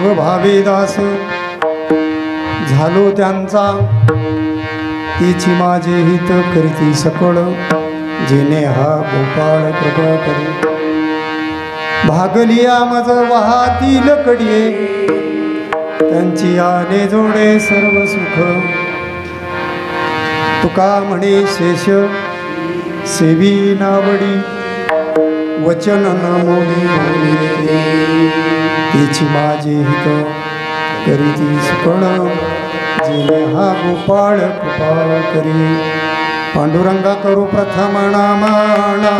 सर्व भावी दास झालो त्यांचा, तिची माझे हित करीती सकळ, जेने हा गोपाळ कृपा करी. भागलिया मज वाहातील कडिये, त्यांची आले जोडे सर्व सुख. तुका म्हणे शेष सेवी नावडी, वचन न मोडी बोले. तिची माझे हित करीती सकळ, जेने हा गोपाळ कृपा करी. पांडुरंगा करू प्रथम नामाना,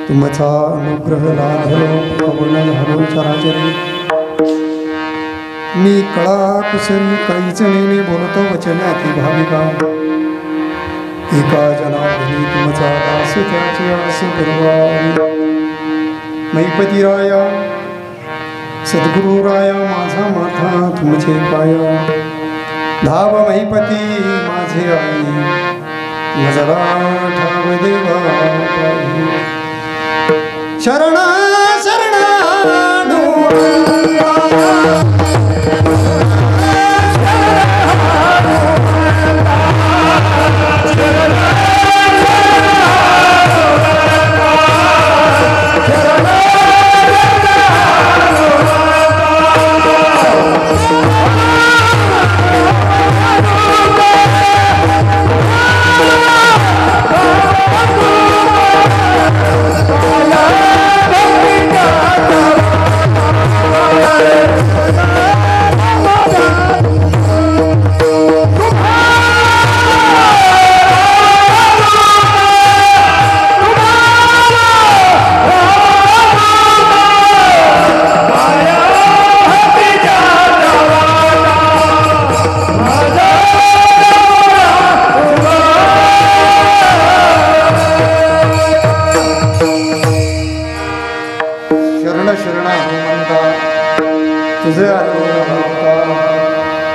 तुमचा अनुग्रह लाभलो पवन झालो चराचरी. मी कळा कुसरी कैचणीने बोलतो वचने अति भाविका. एका जनार्दनी तुमचा दास त्याची आस परवारी. मैपती राया सद्गुरु राया माझा माथा तुमचे पाया. धाव मैपती माझे आई, मजला ठाव देवा पाही. शरण शरण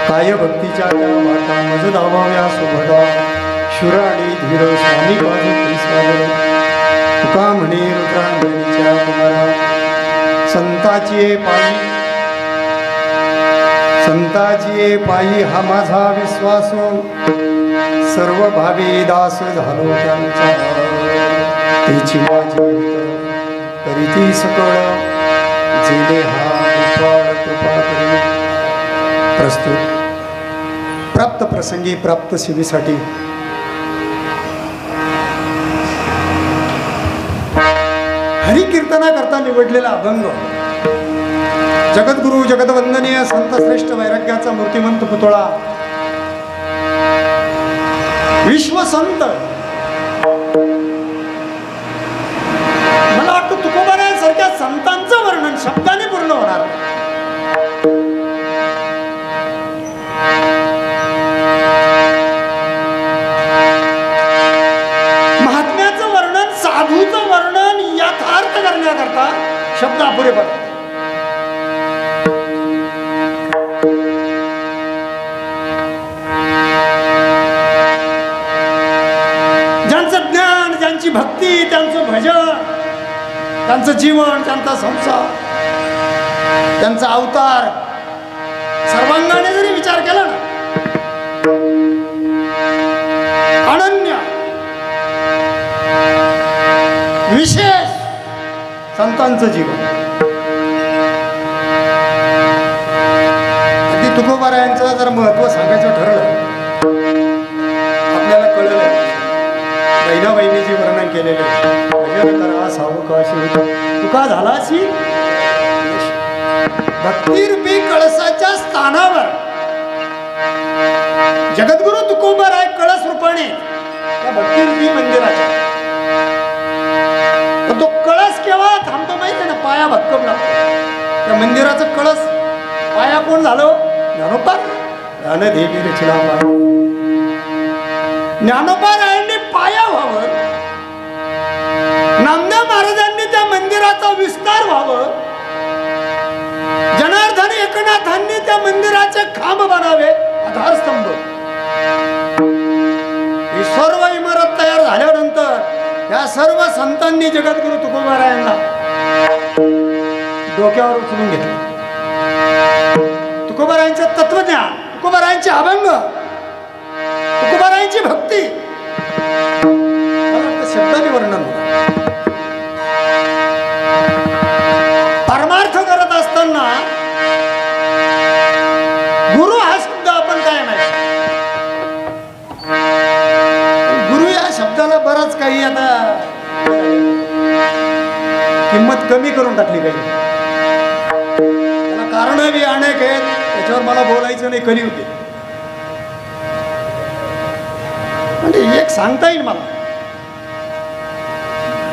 काय भक्तीच्या त्या वाटा मज धावाव्या सुभटा. शुर आणि धीर स्वामी बाजू पैसवाले. तुका म्हणे रुद्रांजलीच्या कुमारा. संताची पायी संताची पायी हा माझा विश्वास. सर्व भावी दास झालो त्यांचा, तिची माझी करीती सकळ, जेने हा गोपाळ कृपा करी. प्रस्तुत प्राप्त प्रसंगी प्राप्त सेवेसाठी हरिकीर्तना करता निवडलेला अभंग. जगद्गुरु जगदवंदनीय संत श्रेष्ठ वैराग्याचा मूर्तिमंत पुतळा विश्वसंत. मला वाटतं तुकोबारायांसारख्या संतांचं वर्णन शब्दाने पूर्ण होणार. महात्म्याचं वर्णन, साधूचं वर्णन यथार्थ करण्याकरता शब्द अपुरे पडतात. ज्यांचं ज्ञान, ज्यांची भक्ती, त्यांचं भजन, त्यांचं त्यांचं जीवन, त्यांचा संसार, त्यांचा अवतार सर्वांगाने जरी विचार केला ना, अनन्य विशेष संतांचं जीवन. अगदी तुकोबारायांचं जर महत्व सांगायचं ठरलं, आपल्याला कळलं बहिणा बहिणीचे वर्णन केलेले. भजन करा सावकाशी तुका झालाशी भक्तिरूपी कळसाच्या स्थानावर जगद्गुरु तुकोबाराय कळस रूपाने त्या भक्तिरूपी मंदिराच्या. तो कळस केव्हा थांबतो माहिती ना, पाया भक्कम लागतो. त्या मंदिराचं कळस पाया कोण झालं? ज्ञानोबा. ज्ञानदेवी रचना ज्ञानोबा रायांनी पाया व्हावं, नामदेव महाराजांनी त्या मंदिराचा विस्तार व्हावं, जनार्दन एकनाथांनी त्या मंदिराचे खांब बनावे, आधारस्तंभ. ही सर्व इमारत तयार झाल्यानंतर या सर्व संतांनी जगद्गुरु तुकोबारायांना डोक्यावर उचलून घेतलं. तुकोबारायांचे तत्वज्ञान, तुकोबारायांचे अभंग, तुकोबारायांची भक्ती शब्दाने वर्णन होतं. परमार्थ करत असताना गुरु हा शब्द आपण काय माहिती, गुरु या शब्दाला बराच काही आता किंमत कमी करून टाकली पाहिजे. त्याला कारण बी अनेक आहेत, त्याच्यावर मला बोलायचं नाही कधी होते. म्हणजे एक सांगता येईल मला,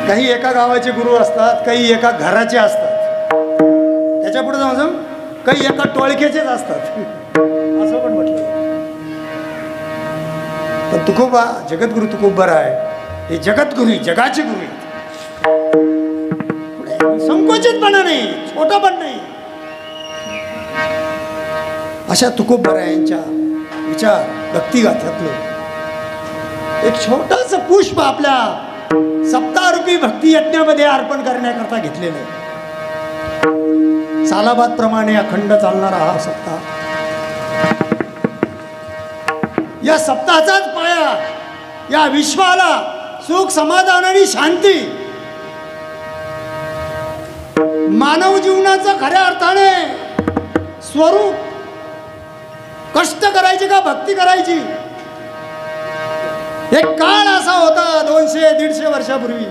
काही एका गावाचे गुरु असतात, काही एका घराचे असतात, त्याच्या पुढे जाऊन काही एका टोळक्याचेच असतात, असं पण म्हटलं. पण तुकोबा, जगद्गुरु तुकोबाराय हे जगद्गुरु, जगाचे गुरु आहेत. संकोचितपणा नाही, छोटा पण नाही. अशा तुकोबारायांच्या विचार भक्तिगाथ्यातलं एक छोटस पुष्प आपल्या सप्ताहरूपी भक्ती यज्ञामध्ये अर्पण करण्याकरता घेतलेलं आहे. सालाबाद प्रमाणे अखंड चालणारा हा सप्ताह, या सप्ताहाचाच पाया या विश्वाला सुख, समाधान आणि शांती, मानव जीवनाचं खऱ्या अर्थाने स्वरूप, कष्ट करायची का भक्ती करायची, एक काळ असा होता 200-150 वर्षापूर्वी.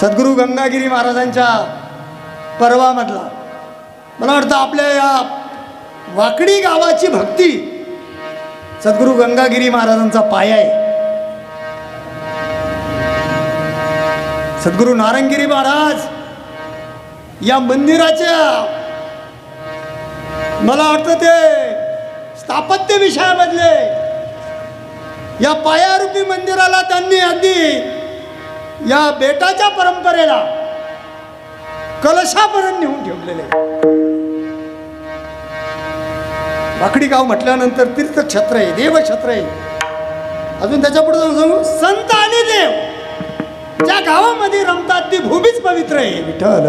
सद्गुरु गंगागिरी महाराजांच्या पर्वामधला, मला वाटतं आपल्या या वाकडी गावाची भक्ती सद्गुरु गंगागिरी महाराजांचा पाया आहे. सद्गुरु नारायणगिरी महाराज या मंदिराच्या, मला वाटतं ते स्थापत्य विषयामधले या पायारूपी मंदिराला त्यांनी अगदी या बेटाच्या परंपरेला कलशापर्यंत नेऊन ठेवलेले. वाकडी गाव म्हटल्यानंतर तीर्थक्षेत्र आहे, देवक्षेत्र आहे. अजून त्याच्या पुढे जाऊन संत आणि देव ज्या गावामध्ये रमतात ती भूमीच पवित्र आहे. विठ्ठल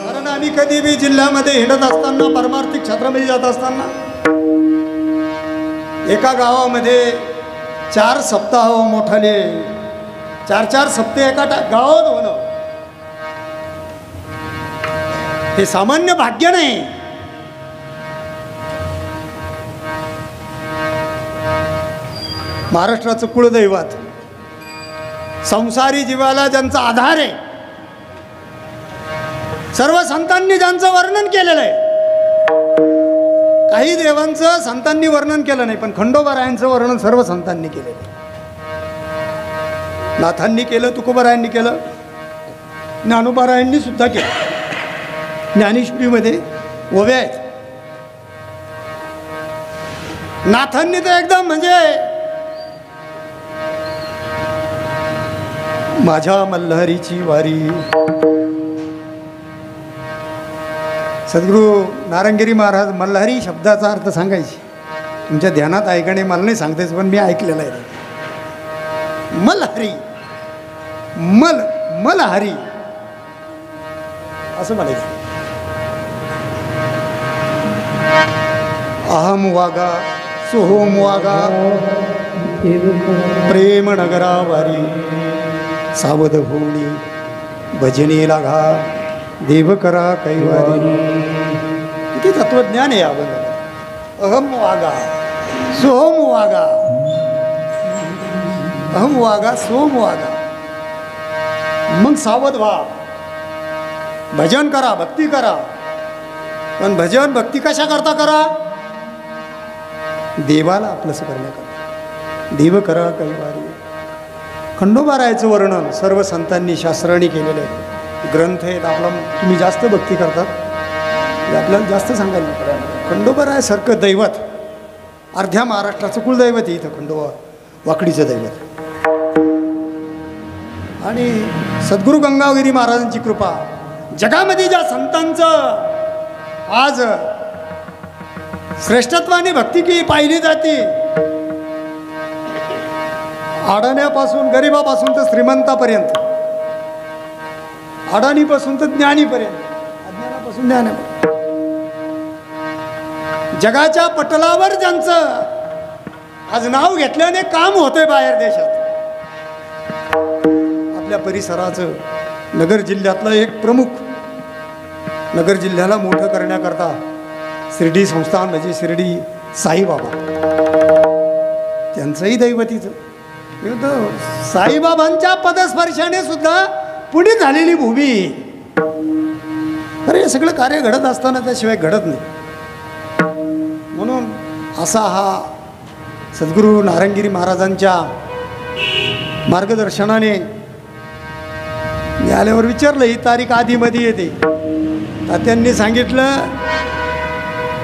कारण आम्ही कधी बी जिल्ह्यामध्ये हिंडत असताना, परमार्थिक क्षेत्रामध्ये जात असताना, एका गावामध्ये 4 सप्ताह मोठाले 4 सप्ते एका गावात होणं हे सामान्य भाग्य नाही. महाराष्ट्राचं कुळदैवत, संसारी जीवाला ज्यांचा आधार आहे, सर्व संतांनी ज्यांचं वर्णन केलेलं आहे. काही देवांचं संतांनी वर्णन केलं नाही, पण खंडोबारायांचं वर्णन सर्व संतांनी केलेलं आहे. नाथांनी केलं, तुकोबारायांनी केलं, ज्ञानोबारायांनी सुद्धा केलं. ज्ञानेश्वरीमध्ये ओव्या आहेत. नाथांनी तर एकदम म्हणजे माझ्या मल्हारीची वारी सद्गुरू नारंगिरी महाराज मल्हारी शब्दाचा अर्थ सांगायचे. तुमच्या ध्यानात ऐकणे मला नाही सांगतेच, पण मी ऐकलेलं आहे. मल्हारी मल्हारी असं म्हणायचं. अहम वागा सोहोम वागा प्रेम नगरा वारी सावध होणी भजनी लागा देव करा कैवारी. किती तत्वज्ञान आहे याबद्दल. अहम वागा सोहम वागा, अहम वागा सोहम वागा, मग सावध व्हा, भजन करा, भक्ती करा. पण भजन भक्ती कशा करता करा? देवाला आपलंसं करण्याकरता. देव करा कैवारी. खंडोबारायाचं वर्णन सर्व संतांनी शास्त्रांनी केलेलं आहे. ग्रंथ आहेत. आपला तुम्ही जास्त भक्ती करतात, आपल्याला जास्त सांगायला. खंडोबारायासारखं दैवत अर्ध्या महाराष्ट्राचं कुलदैवत आहे इथं खंडोबा, वाकडीचं दैवत. आणि सद्गुरू गंगागिरी महाराजांची कृपा. जगामध्ये ज्या संतांचं आज श्रेष्ठत्वाने भक्ती की पाहिली जाते, अडाण्यापासून गरिबापासून तर श्रीमंतापर्यंत, अडाणीपासून तर ज्ञानीपर्यंत, अज्ञानापासून ज्ञानापर्यंत, जगाच्या पटलावर ज्यांचं आज नाव घेतल्याने काम होतंय बाहेर देशात. आपल्या परिसराचं नगर जिल्ह्यातलं एक प्रमुख, नगर जिल्ह्याला मोठं करण्याकरता शिर्डी संस्थान म्हणजे शिर्डी साईबाबा, त्यांचंही दैवतीचं. साईबाबांच्या पदस्पर्शाने सुद्धा पुढे झालेली भूमी. अरे हे सगळं कार्य घडत असताना त्याशिवाय घडत नाही. म्हणून असा हा सद्गुरू नारंगिरी महाराजांच्या मार्गदर्शनाने मी आल्यावर विचारलं ही तारीख आधीमध्ये येते. तात्यांनी सांगितलं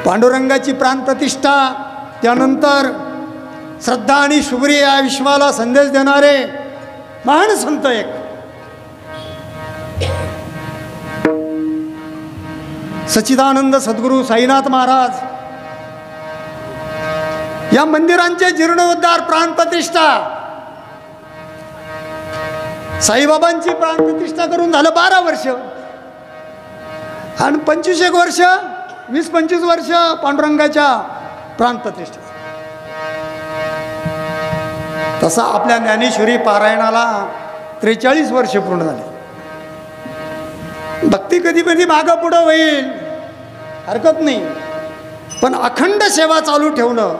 पांडुरंगाची प्राणप्रतिष्ठा, त्यानंतर श्रद्धा आणि शुभ्री या विश्वाला संदेश देणारे महान संत एक सच्चिदानंद सद्गुरू साईनाथ महाराज, या मंदिरांचे जीर्णोद्धार, प्राणप्रतिष्ठा. साईबाबांची प्राणप्रतिष्ठा करून झालं 12 वर्ष आणि 25 वर्ष 20-25 वर्ष पांडुरंगाच्या प्राणप्रतिष्ठा. तसा आपल्या ज्ञानेश्वरी पारायणाला 43 वर्ष पूर्ण झाले. भक्ती कधी कधी मागं पुढं होईल, हरकत नाही, पण अखंड सेवा चालू ठेवणं,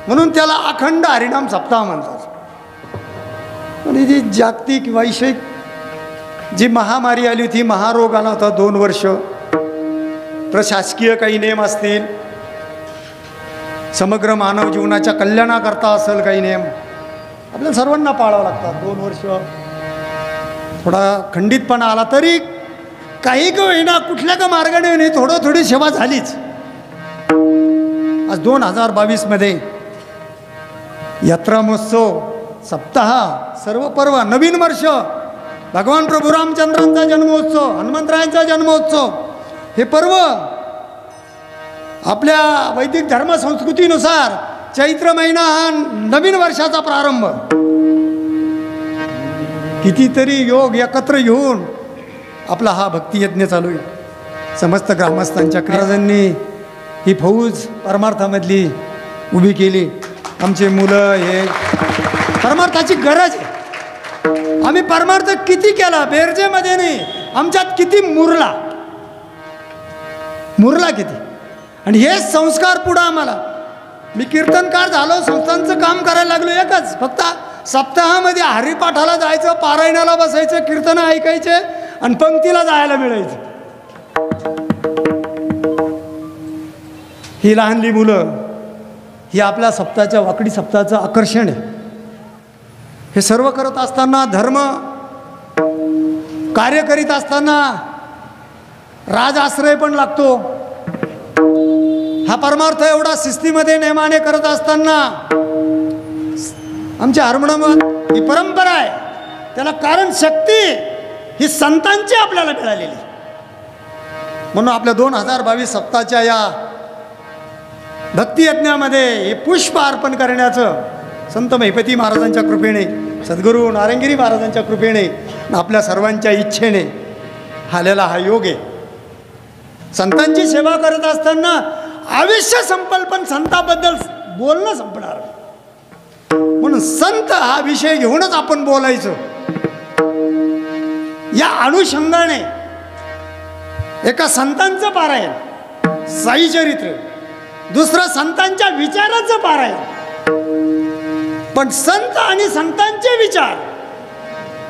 म्हणून त्याला अखंड हरिनाम सप्ताह म्हणतात. आणि जी जागतिक वैश्विक जी महामारी आली होती, महारोग आला होता 2 वर्ष, प्रशासकीय काही नियम असतील, समग्र मानव जीवनाच्या कल्याणाकरता असेल काही नियम, आपल्या सर्वांना पाळावं लागतात. 2 वर्ष थोडा खंडितपणा आला तरी काही का होईना, कुठल्या का मार्गाने नाही, थोडी सेवा झालीच. आज 2022 यात्रा महोत्सव, सप्ताह, सर्व पर्व, नवीन वर्ष, भगवान प्रभू रामचंद्रांचा जन्मोत्सव, हनुमंतरायांचा जन्मोत्सव, हे पर्व आपल्या वैदिक धर्म संस्कृतीनुसार चैत्र महिना हा नवीन वर्षाचा प्रारंभ. कितीतरी योग एकत्र येऊन आपला हा भक्तियज्ञ चालू आहे. समस्त ग्रामस्थांच्या महाराजांनी ही फौज परमार्थामधली उभी केली. आमचे मुलं हे परमार्थाची गरज आहे. आम्ही परमार्थ किती केला बेरजेमध्ये नाही, आमच्यात किती मुरला किती. आणि हे संस्कार पुढं आम्हाला, मी कीर्तनकार झालो, संस्थांचं काम करायला लागलो एकच, फक्त सप्ताहामध्ये हरिपाठाला जायचं, पारायणाला बसायचं, कीर्तन ऐकायचे आणि पंक्तीला जायला मिळायचं. ही लहानली मुलं, ही आपल्या सप्ताहाच्या, वाकडी सप्ताहाचं आकर्षण आहे. हे सर्व करत असताना, धर्म कार्य करीत असताना राजआश्रय पण लागतो. हा परमार्थ एवढा शिस्तीमध्ये नेमाने करत असताना आमच्या हरमणामध्ये ही परंपरा आहे, त्याला कारण शक्ती ही संतांची आपल्याला मिळालेली. म्हणून आपल्या 2022 सप्ताहाच्या या भक्तियज्ञामध्ये हे पुष्प अर्पण करण्याचं संत महिपती महाराजांच्या कृपेने, सद्गुरू नारायणगिरी महाराजांच्या कृपेने, आपल्या सर्वांच्या इच्छेने आलेला हा योग आहे. संतांची सेवा करत असताना आयुष्य संपल पण संताबद्दल बोलणं संपणार. म्हणून संत हा विषय घेऊनच आपण बोलायचं. या अनुषंगाने एका संतांचं पारायण साई चरित्र, दुसरं संतांच्या विचाराचं पारायण. पण संत आणि संतांचे विचार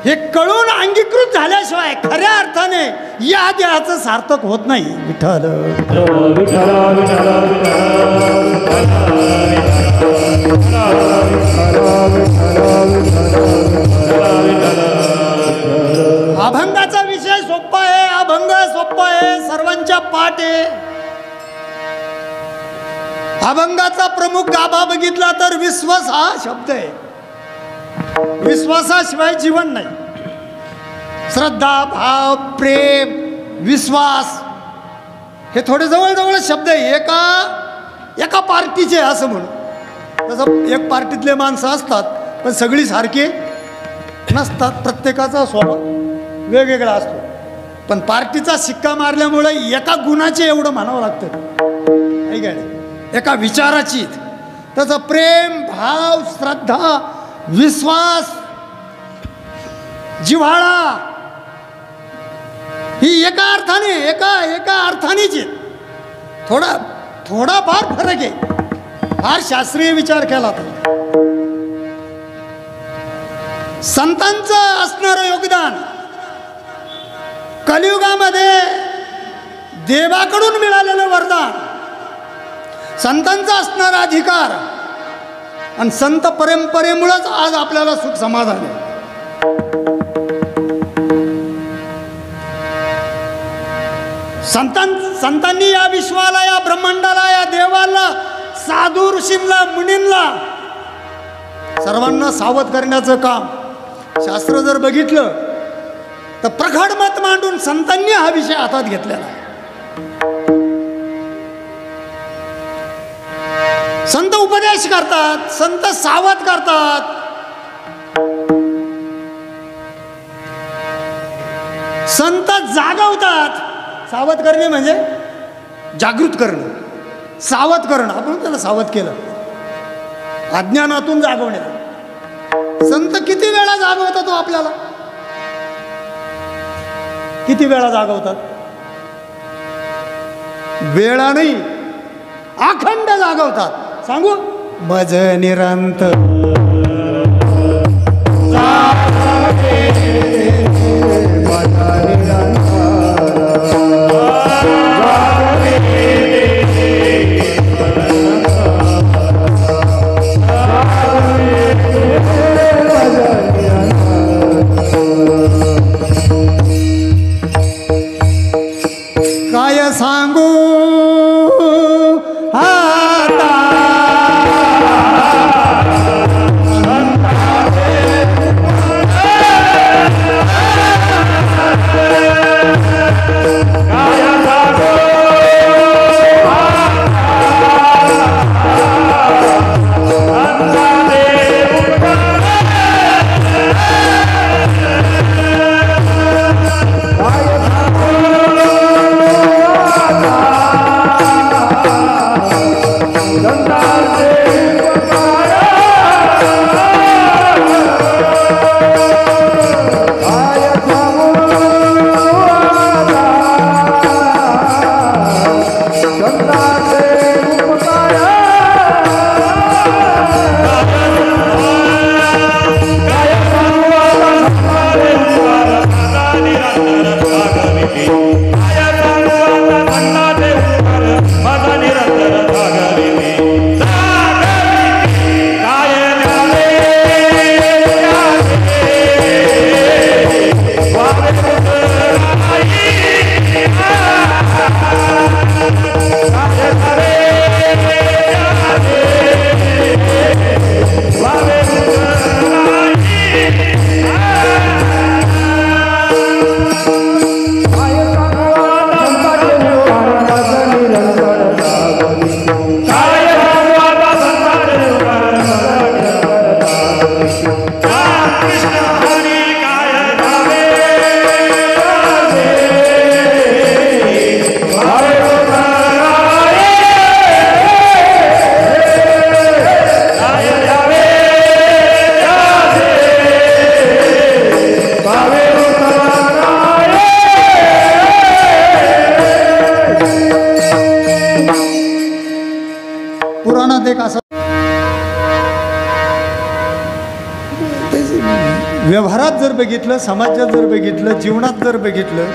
हे कळून अंगीकृत झाल्याशिवाय खऱ्या अर्थाने या देहाचं सार्थक होत नाही. विठ्ठल अभंगाचा विषय सोपा आहे, अभंग सोपा आहे, सर्वांच्या पाठ आहे. अभंगाचा प्रमुख गाभा बघितला तर विश्वास हा शब्द आहे. विश्वासाशिवाय जीवन नाही. श्रद्धा, भाव, प्रेम, विश्वास हे थोडे जवळजवळ शब्द आहे. एका पार्टीचे असं म्हणून. तसं एक पार्टीतले माणसं असतात पण सगळी सारखे नसतात. प्रत्येकाचा स्वभाव वेगवेगळा असतो. पण पार्टीचा शिक्का मारल्यामुळे एका गुणाचे एवढं म्हणावं लागतं, ऐका एका विचाराची. त्याचं प्रेम, भाव, श्रद्धा, विश्वास, जिव्हाळा ही एका अर्थाने एका अर्थानेच. थोडाफार फरक आहे. फार शास्त्रीय विचार केला तर संतांचं असणारं योगदान कलियुगामध्ये देवाकडून मिळालेलं वरदान, संतांचा असणारा अधिकार आणि संत परंपरेमुळेच आज आपल्याला सुख समाधान आहे. संतांनी या विश्वाला, या ब्रह्मांडाला, या देवाला, साधू ऋषींना, मुनींना सर्वांना सावध करण्याचं काम शास्त्र जर बघितलं तर प्रखड मत मांडून संतांनी हा विषय हातात घेतलेला आहे. संत उपदेश करतात, संत सावध करतात. संत जागवतात. सावध करणे म्हणजे जागृत करणं, सावध करणं. आपण त्याला सावध केलं, अज्ञानातून जागवणे. संत किती वेळा जागवतात तो आपल्याला? किती वेळा जागवतात? वेळा नाही, अखंड जागवतात. सांगू मज निरंतर काय सांगू व्यवहारात जर बघितलं, समाजात जर बघितलं, जीवनात जर बघितलं,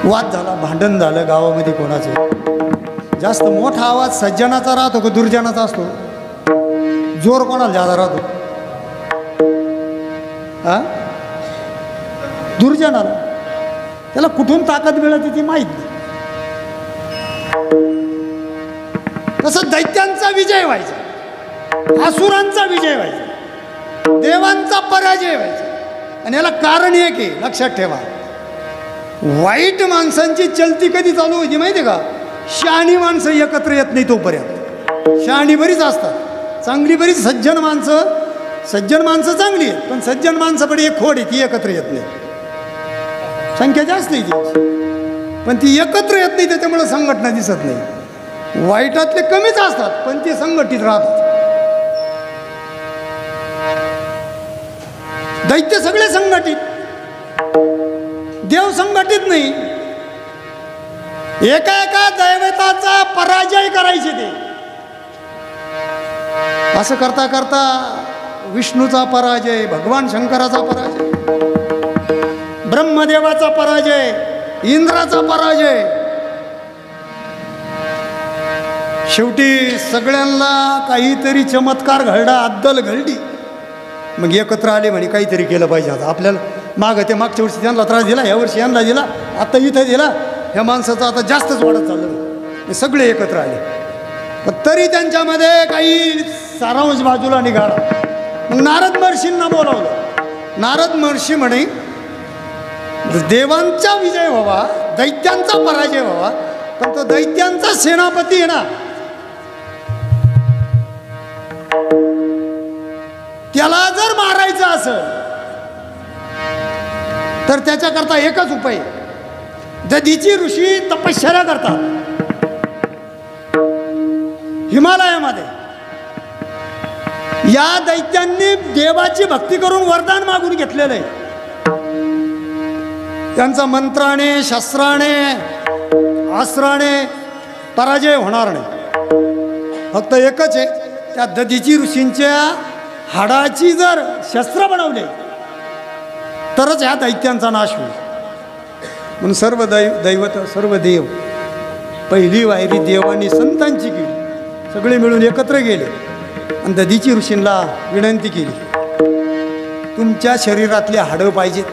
वाद झाला, भांडण झालं गावामध्ये कोणाचं, जास्त मोठा आवाज सज्जनाचा राहतो का दुर्जनाचा असतो? जोर कोणाला ज्यादा राहतो? हा, दुर्जनाला. त्याला कुठून ताकद मिळते ती माहीत नाही. तसं दैत्यांचा विजय व्हायचा, असुरांचा विजय व्हायचा, देवांचा पराजय व्हायचा. आणि याला कारण एक आहे, लक्षात ठेवा. वाईट माणसांची चलती कधी चालू होती माहिती आहे का? शहाणी माणसं एकत्र येत नाही तोपर्यंत. शहाणी बरीच असतात, चांगली बरीच सज्जन माणसं चांगली आहेत, पण सज्जन माणसाकडे एक खोड आहे, ती एकत्र येत नाही. संख्या जास्त आहे ती, पण ती एकत्र येत नाही, त्याच्यामुळे संघटना दिसत नाही. वाईटातले कमीच असतात, पण ते संघटित राहतात. दैत्य सगळे संघटित, देव संघटित नाही. एका एका दैवताचा पराजय करायचे ते. असं करता करता विष्णूचा पराजय, भगवान शंकराचा पराजय, ब्रह्मदेवाचा पराजय, इंद्राचा पराजय. शेवटी सगळ्यांना काहीतरी चमत्कार घडला, अद्दल घडली. मग एकत्र आले म्हणे काहीतरी केलं पाहिजे. आता आपल्याला ते मागच्या वर्षी त्यांना त्रास दिला, ह्या वर्षी यांना दिला, आता इथं दिला. ह्या माणसाचं आता जास्तच वाढत चाललं. सगळे एकत्र आले, पण तरी त्यांच्यामध्ये काही सारांश बाजूला निघाला. मग नारद महर्षींना बोलावलं. नारद महर्षी म्हणे देवांचा विजय व्हावा, दैत्यांचा पराजय व्हावा, पण तो दैत्यांचा सेनापती आहे ना, त्याला जर मारायचं असेल तर त्याच्याकरता एकच उपाय. दधीची ऋषी तपश्चर्या करतात हिमालयामध्ये. या दैत्यांनी देवाची भक्ती करून वरदान मागून घेतलेलं आहे. त्यांचा मंत्राने, शस्त्राने, अस्त्राने पराजय होणार नाही. फक्त एकच आहे, त्या दधीची ऋषींच्या हाडाची जर शस्त्र बनवले तरच ह्या दैत्यांचा नाश होईल. म्हणून सर्व दैवत, सर्व देव, पहिली वायरी देवानी संतांची केली. सगळे मिळून एकत्र गेले आणि दधीची ऋषींना विनंती केली, तुमच्या शरीरातले हाडं पाहिजेत.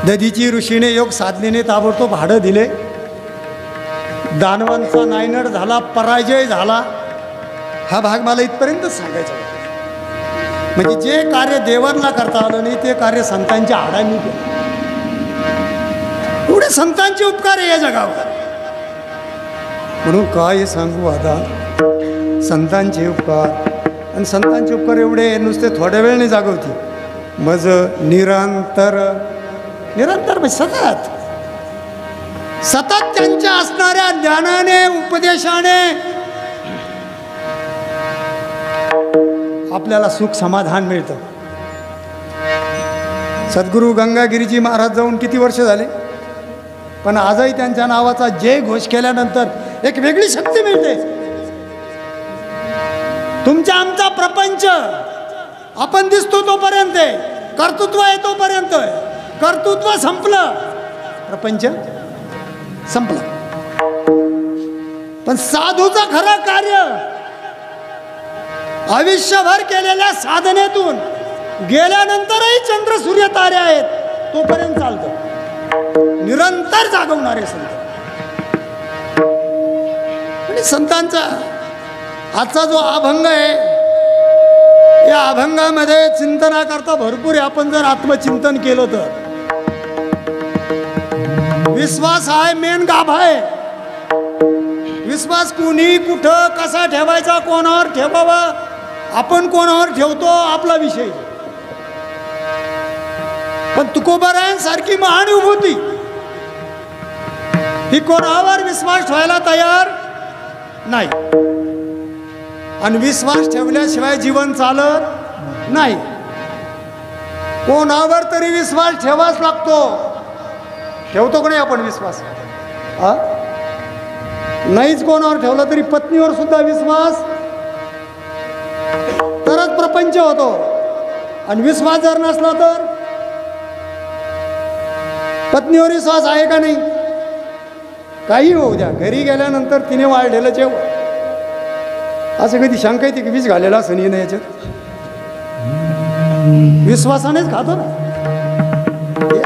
दधीची ऋषीने योग साधनेने ताबडतोब हाडं दिले. दानवांचा नायनाट झाला, पराजय झाला. हा भाग मला इथपर्यंतच सांगायचा होता. म्हणजे जे कार्य देवांना करता आलं नाही ते कार्य संतांच्या हाडांनी केलं. एवढे संतांचे उपकार आहे या जगावर. म्हणून काय सांगू आता, संतांचे उपकार. आणि संतांचे उपकार एवढे नुसते थोड्या वेळ नाही जागवते, मज निरंतर म्हणजे सतत त्यांच्या असणाऱ्या ज्ञानाने, उपदेशाने आपल्याला सुख समाधान मिळतं. सद्गुरू गंगागिरीजी महाराज जाऊन किती वर्ष झाले, पण आजही त्यांच्या नावाचा जय घोष केल्यानंतर एक वेगळी शक्ती मिळते. तुमचा आमचा प्रपंच आपण दिसतो तोपर्यंत, कर्तृत्व आहे तोपर्यंत. कर्तृत्व संपलं, प्रपंच संपला. पण साधूचं खरं कार्य आयुष्यभर केलेल्या साधनेतून गेल्यानंतरही चंद्र सूर्य तारे आहेत तोपर्यंत चालतं. निरंतर जागवणारे संत. आणि संतांचा आजचा जो अभंग आहे, या अभंगामध्ये चिंतनाकरता भरपूर आहे. आपण जर आत्मचिंतन केलं तर विश्वास आहे मेन गाभा आहे. विश्वास कुणी, कुठं, कसा ठेवायचा, कोणावर ठेवावा, आपण कोणावर ठेवतो आपला विषय. पण तुकोबारायांसारखी महान विभूती ही कोणावर विश्वास ठेवायला तयार नाही. आणि विश्वास ठेवल्याशिवाय जीवन चालत नाही. कोणावर तरी विश्वास ठेवाच लागतो. ठेवतो का नाही आपण विश्वास? नाहीच कोणावर ठेवला तरी पत्नीवर सुद्धा विश्वास प्रपंच होतो. आणि विश्वास जर नसला तर पत्नीवर विश्वास आहे का नाही? काही होऊ द्या, घरी गेल्यानंतर तिने वाढलेलं जेवण असं कधी शंका येते की विष घालेला असं नाही ना, याच्यात विश्वासानेच खातो ना.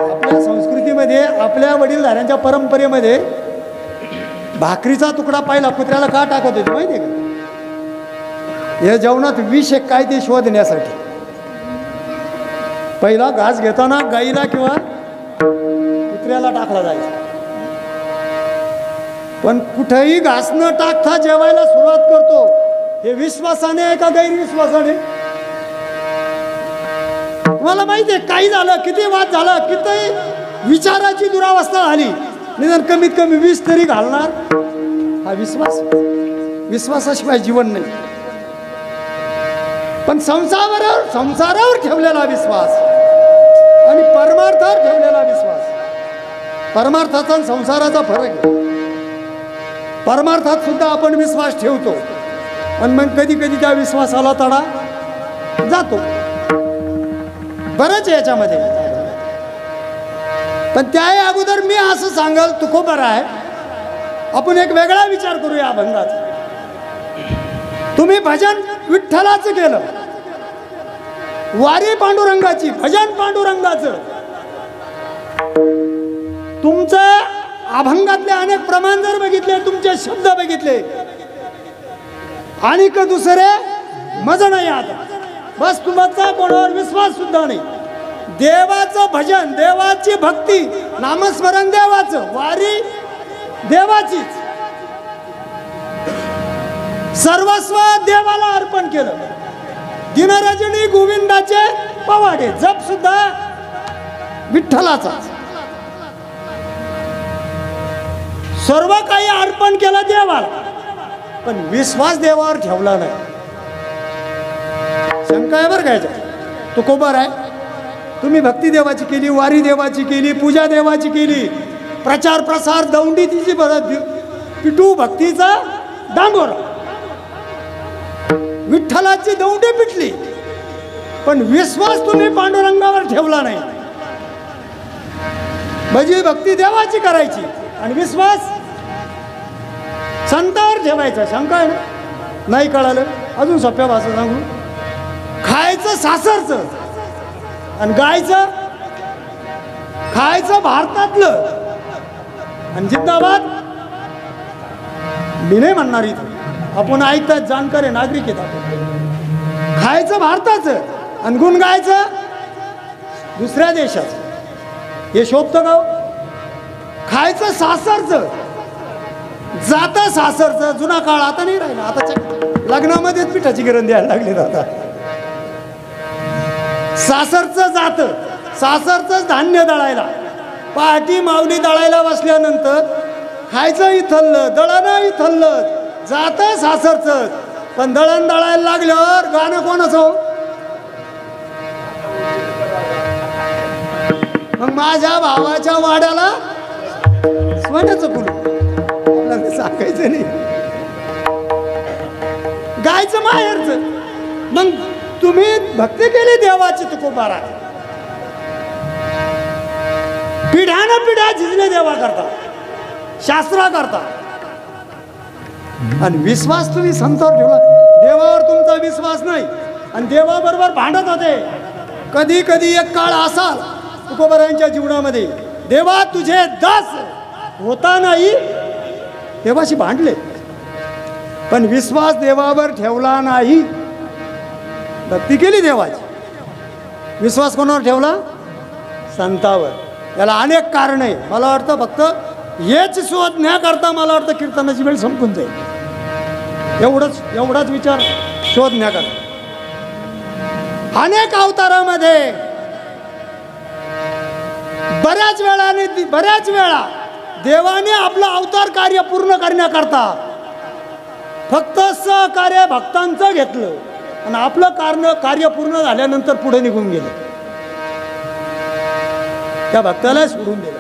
आपल्या संस्कृतीमध्ये आपल्या वडीलधाऱ्यांच्या परंपरेमध्ये भाकरीचा तुकडा पाहिला कुत्र्याला का टाकत होते माहिती आहे का? या जेवणात विष काय ते शोधण्यासाठी. पहिला घास घेताना गाईला किंवा कुत्र्याला टाकला जायचा, पण कुठेही घास न टाकता जेवायला सुरुवात करतो. हे विश्वासाने आहे का गैरविश्वासाने? तुम्हाला माहिती आहे काही झालं, किती वाद झाला, किती विचाराची दुरावस्था झाली, निदान कमीत कमी विष तरी घालणार. हा विश्वास, विश्वासाशिवाय जीवन नाही. पण संसारावर ठेवलेला विश्वास आणि परमार्थावर ठेवलेला विश्वास, परमार्थाचा आणि संसाराचा फरक आहे. परमार्थात सुद्धा आपण विश्वास ठेवतो आणि मग कधी कधी त्या विश्वासाला तडा जातो. बरंच याच्यामध्ये. पण त्या अगोदर मी असं सांगाल, तुकोबर आहे, आपण एक वेगळा विचार करूया अभंगाचा. तुम्ही भजन विठ्ठलाचं केलं, वारी पांडुरंगाची, भजन पांडुरंगाचं, तुमचं अभंगातले अनेक प्रमाण जर बघितले, तुमचे शब्द बघितले आणि का दुसरे मजा नाही आता, बस तुमचा कोणावर विश्वास सुद्धा नाही. देवाचं भजन, देवाची भक्ती, नामस्मरण देवाचं, वारी देवाचीच, सर्वस्व देवाला अर्पण केलं. दिनरजनी गोविंदाचे पवाडे, जप सुद्धा विठ्ठलाचा, सर्व काही अर्पण केलं देवाला, पण विश्वास देवावर ठेवला नाही. शंका आहे बरं काय? तुकोबर आहे, तुम्ही भक्ती देवाची केली, वारी देवाची केली, पूजा देवाची केली, प्रचार प्रसार दौंडी तिची पिटू भक्तीचा डांबोरा, विठ्ठलाची दौंडी पिटली, पण विश्वास तुम्ही पांडुरंगावर ठेवला नाही. म्हणजे भक्ती देवाची करायची आणि विश्वास संतावर ठेवायचा. शंका आहे ना? नाही कळालं? अजून सोप्या भाषा सांगू. खायचं सासरचं आणि गायचं, खायचं भारतातलं आणि जिंदाबाद मी नाही म्हणणार, इथं आपण ऐकतात, जाणकार आहे, नागरिक आहेत आपण. खायचं भारताचं आणि गुण गायचं दुसऱ्या देशाचं, हे शोभतं का? खायचं सासरचं, जातं सासरचं. जुना काळ आता नाही राहिला, आता लग्नामध्येच पिठाची गिरण द्यायला लागली. आता सासरचं जातं, सासरचं धान्य दळायला, पहाटी माऊली दळायला बसल्यानंतर खायचं इथलं, दळणं इथलं, जातं सासरचं. पण दळण दळायला लागल्यावर गाणं कोणाचं? मग माझ्या भावाच्या वाड्याला सोन्याचं फुल, आपल्याला सांगायचं नाही, गायचं माहेरचं. मग तुम्ही भक्ती केली देवाची, तुकोबारा पिढ्यानं पिढ्या झिजले देवा करता, शास्त्रा करता, आणि विश्वास तुम्ही संतावर ठेवला. देवावर तुमचा विश्वास नाही आणि देवाबरोबर भांडत होते. कधी कधी एक काळ असा तुकोबारांच्या जीवनामध्ये, देवा तुझे दास होता नाही, देवाशी भांडले, पण विश्वास देवावर ठेवला नाही. भक्ती केली देवाची, विश्वास कोणावर ठेवला? संतावर. याला अनेक कारण आहे. मला वाटतं फक्त हेच शोधण्याकरता मला वाटतं कीर्तनाची वेळ संपून जाईल. एवढाच विचार शोधण्याकरता अनेक अवतारामध्ये बऱ्याच वेळा देवाने आपलं अवतार कार्य पूर्ण करण्याकरता फक्त सहकार्य भक्तांचं घेतलं आणि आपलं कार्य पूर्ण झाल्यानंतर पुढे निघून गेलं, त्या भक्ताला सोडून दिलं.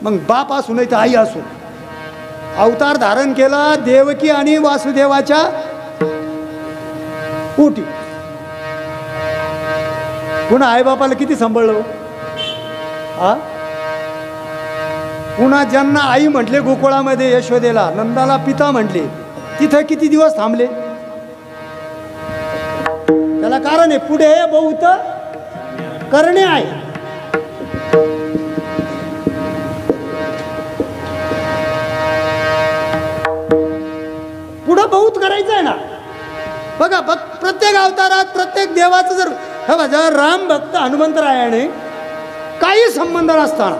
मग बाप असू नाही तर आई असू, अवतार धारण केला देवकी आणि वासुदेवाच्या पोटी. पुन्हा आईबापाला किती सांभाळलं हा? पुन्हा ज्यांना आई म्हटले गोकुळामध्ये यशोदेला, नंदाला पिता म्हटले, तिथं किती दिवस थांबले? त्याला कारण आहे, पुढे बहुत करणे आहे. पुढं बहुत करायचं आहे ना. बघा प्रत्येक अवतारात प्रत्येक देवाचं जर हे बघा, राम भक्त हनुमंतरायाने काही संबंध नसताना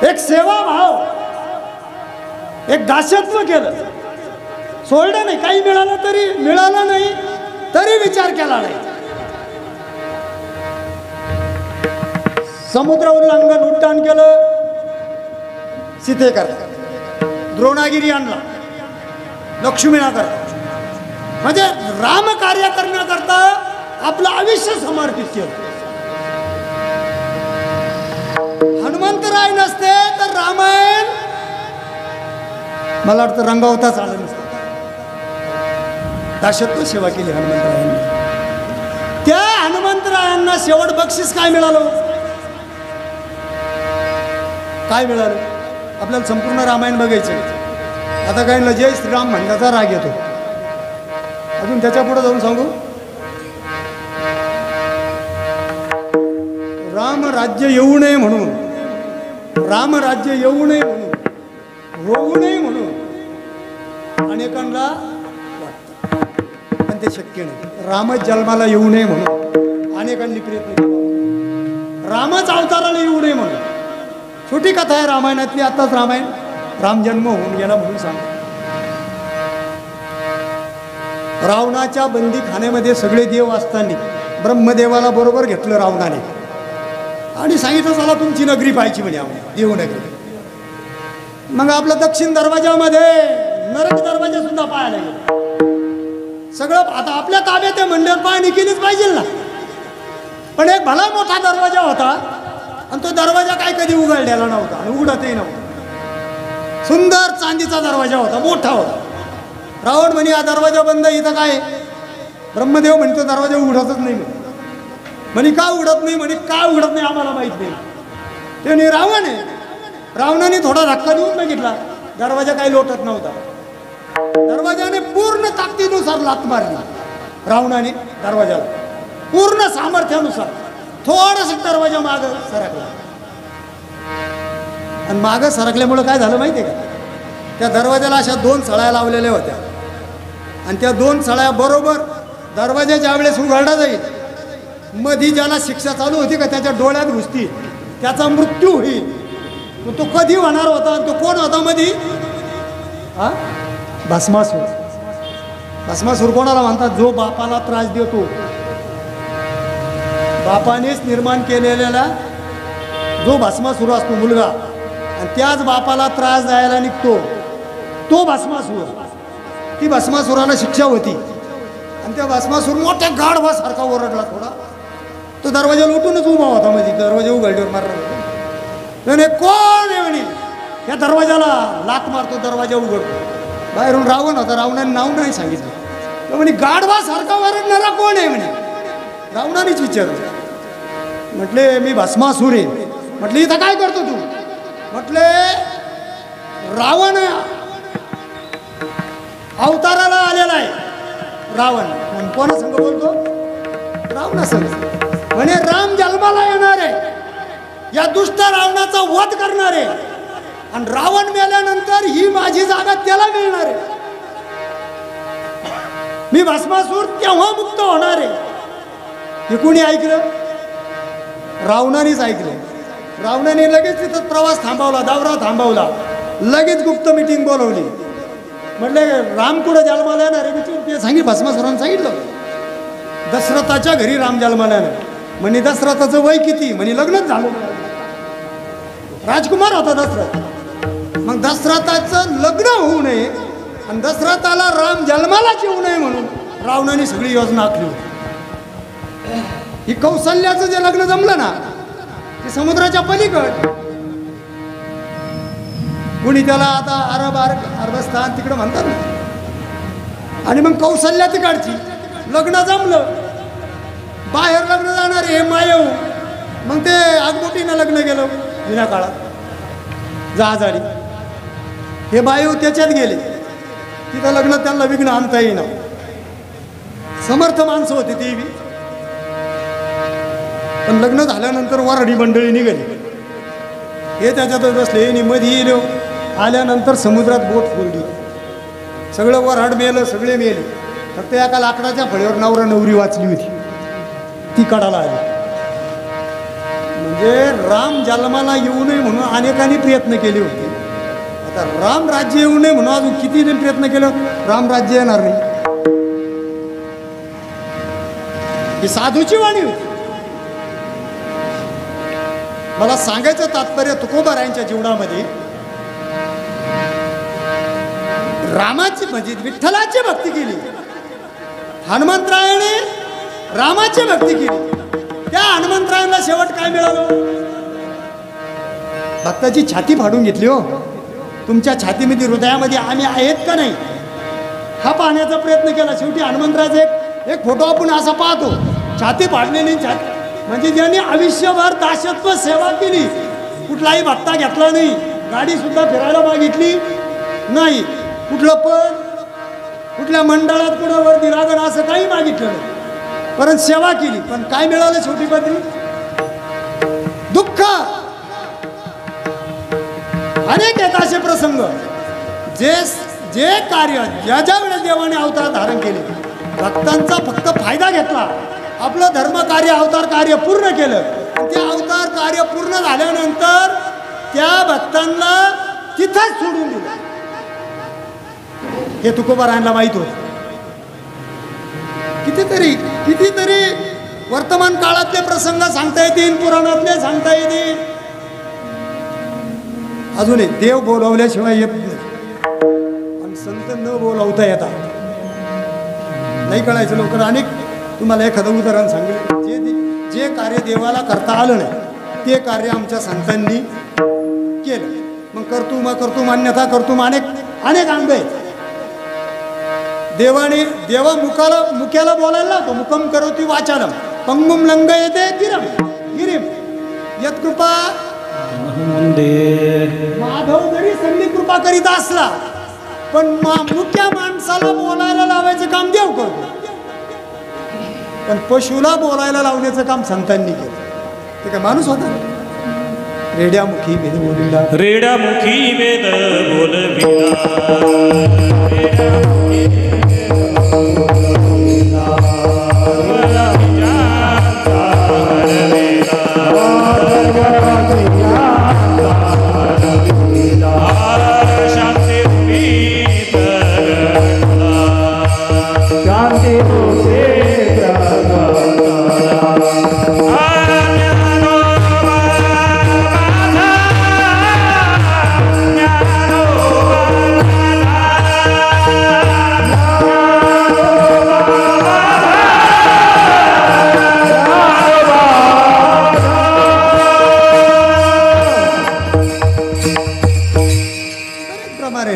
एक सेवा भाव, एक दास्यत्व केलं, सोडलं नाही. काही मिळालं नाही तरी विचार केला नाही. समुद्र उल्लंघन उड्डाण केलं सीतेकर, द्रोणागिरी आणला लक्ष्मीनाकर, म्हणजे राम कार्य करण्याकरता आपलं आयुष्य समर्पित केलं. हनुमंतराय नसते तर रामायण मला वाटतं रंगावताच आलं नसतं. दासत्व सेवा केली हनुमंतरायांनी. त्या हनुमंतरायांना शेवट बक्षीस काय मिळालं? काय मिळालं? आपल्याला संपूर्ण रामायण बघायचं. आता काही जय श्रीराम म्हणण्याचा राग येतो. अजून त्याच्या पुढे जाऊन सांगू, राम राज्य येऊ नये म्हणून, राम राज्य येऊ नये म्हणून, होऊ नये म्हणून अनेकांना वाटतं, पण ते शक्य नाही. रामच जन्माला येऊ नये म्हणून अनेकांनी प्रयत्न केला. रामच अवताराला येऊ नये म्हणून. छोटी कथा आहे रामायणातली. आताच रामायण राम जन्म होऊन गेला म्हणून सांग. रावणाच्या बंदीखान्यामध्ये सगळे देव असताना ब्रह्मदेवाला बरोबर घेतलं रावणाने आणि सांगितलं चला तुमची नगरी पाहायची म्हणे आम्हाला, देवनगरी. मग आपलं दक्षिण दरवाजामध्ये नरक दरवाजा सुद्धा पाहायला गेलं. सगळं आता आपल्या ताब्यात आहे मंडळ पाहणी केलीच पाहिजे ना. पण एक भला मोठा दरवाजा होता आणि तो दरवाजा काय कधी उघडलेला नव्हता आणि उघडतही नव्हता. सुंदर चांदीचा दरवाजा होता, मोठा होता. रावण म्हणे हा दरवाजा बंद, इथं काय? ब्रह्मदेव म्हणतो दरवाजा उघडतच नाही. म्हणे का उघडत नाही? म्हणे का उघडत नाही आम्हाला माहित नाही. ते नाही रावण आहे. रावणाने थोडा धक्का देऊन बघितला, दरवाजा काही लोटत नव्हता. दरवाजाने पूर्ण ताकदीनुसार लात मारली रावणाने दरवाजाला, पूर्ण सामर्थ्यानुसार. थोडंसं दरवाजा मागं सरकला आणि मागं सरकल्यामुळं काय झालं माहिती आहे का? त्या दरवाजाला अशा 2 सळ्या लावलेल्या होत्या आणि त्या 2 सळ्या बरोबर दरवाजा ज्या वेळेस उघडला जाईल, मधी ज्याला शिक्षा चालू होती का त्याच्या डोळ्यात घुसती, त्याचा मृत्यू होईल. तो कधी होणार होता? तो कोण होता मधी? हा, भस्मासूर. भस्मासूर कोणाला म्हणतात? जो बापाला त्रास देतो. बापानेच निर्माण केलेला जो भस्मासूर असतो मुलगा, आणि त्याच बापाला त्रास द्यायला निघतो, तो भस्मासूर. ती भस्मासुराला शिक्षा होती आणि त्या भस्मासूर मोठ्या गाढवासारखा ओरडला थोडा. तो दरवाजा लोटूनच उभा होता, म्हणजे दरवाजा उघडल्यावर मारला. त्याने कोण आहे म्हणे, त्या दरवाजाला लात मारतो, दरवाजा उघडतो. बाहेरून रावण होता, रावणाने नाव नाही सांगितलं. तो म्हणे गाढवासारखा ओरडणारा कोण आहे म्हणे. रावणानेच विचारलं. म्हटले मी भस्मासूर आहे. म्हटले इथं काय करतो तू? म्हटले रावण अवताराला आलेला आहे. रावण कोणा संग बोलतो? रावणा संग. म्हणे राम जन्माला येणार आहे, या दुष्ट रावणाचा वध करणार आहे आणि रावण मेल्यानंतर ही माझी जागा त्याला मिळणार आहे. मी भस्मासूर तेव्हा मुक्त होणार आहे. हे कोणी ऐकलं? रावणानेच ऐकलं. रावणाने लगेच तिथं प्रवास थांबवला, दौरा थांबवला, लगेच गुप्त मीटिंग बोलवली. म्हटले राम कुठं जन्माला येणार आहे? ते सांगितलं, भस्मासुरानं सांगितलं. दशरथाच्या घरी राम जन्माला येणार. म्हणे दशरथाचं वय किती? म्हणे लग्नच झालं, राजकुमार होता दशरथ. मग दशरथाचं लग्न होऊ नये आणि दशरथाला राम जन्मालाच येऊ नये म्हणून रावणाने सगळी योजना आखली होती. ही कौशल्याचं जे लग्न जमलं ना, ते समुद्राच्या पलीकड. कुणी त्याला आता अरबस्थान तिकडं म्हणतात ना. आणि मग कौशल्या तिकडची लग्न जमलं. बाहेर लग्न जाणार हे मायव. मग ते आगमोटीनं लग्न केलं जुन्या काळात जहाजाडी. हे बायव त्याच्यात गेले, तिथं लग्न त्यांना विघ्न आणता येईना. समर्थ माणसं होती ती बी. पण लग्न झाल्यानंतर वराडी मंडळी निघाली. हे त्याच्यातच बसले. हे मध्ये येलो. आल्यानंतर समुद्रात बोट फोडली. सगळं वराड मेलं, सगळे मेले. फक्त एका लाकडाच्या फळीवर नवरा नवरी वाचली होती, ती कडाला आली. म्हणजे राम जन्माला येऊ नये म्हणून अनेकांनी प्रयत्न केले होते. आता राम राज्य येऊ नये म्हणून अजून किती प्रयत्न केलं, राम राज्य येणार नाही. ही साधूची वाणी होती. मला सांगायचं तात्पर्य तुकोबारायांच्या जीवनामध्ये रामाची म्हणजे विठ्ठलाची भक्ती केली, हनुमंतरायाने रामाची भक्ती केली. त्या हनुमंतरायांना शेवट काय मिळालं? भक्ताची छाती फाडून घेतली. हो, तुमच्या छातीमध्ये हृदयामध्ये आम्ही आहेत का नाही हा पाहण्याचा प्रयत्न केला. शेवटी हनुमंतरायाचा एक फोटो आपण असा पाहतो, छाती फाडलेली छाती. म्हणजे ज्यांनी आयुष्यभर दासत्व सेवा केली, कुठलाही भत्ता घेतला नाही, गाडी सुद्धा फिरायला मागितली नाही, कुठलं पण कुठल्या मंडळात कुठं वरती लागण असं काही मागितलं नाही, परंतु सेवा केली. पण काय मिळालं शेवटी बदली? दुःख. अनेक आहेत असे प्रसंग. जे कार्य ज्या वेळेस देवाने अवतार धारण केले, भक्तांचा फक्त फायदा घेतला, आपलं धर्म कार्य अवतार कार्य पूर्ण केलं. ते अवतार कार्य पूर्ण झाल्यानंतर त्या भक्तांना तिथंच सोडून दिलं. हे तुकोबारायांना माहीत होतं. कितीतरी वर्तमान काळातले प्रसंग सांगता येतील, पुराणातले सांगता येतील. अजूनही देव बोलावल्याशिवाय येत नाही, आणि संत न बोलावता येतात. नाही कळायचं लवकर. अनेक तुम्हाला एखादं उदाहरण सांगेल. जे कार्य देवाला करता आलं नाही ते कार्य आमच्या संतांनी केलं. मग कर्तुम अन्यथा कर्तुम अनेक अंग आहेत. देवा मुख्याला बोलायला लावतो. मुखम करोती वाचालम पंगुम लंग येते गिरीम यत्कृपा. माधव जरी संधी कृपा करीत असला, पण मुख्य माणसाला बोलायला लावायचं काम देव करतो, पण पशुला बोलायला लावण्याचं काम संतांनी केलं. ते काय माणूस होता? रेड्यामुखी वेद बोलविला, रेड्यामुखी वेद बोलविला,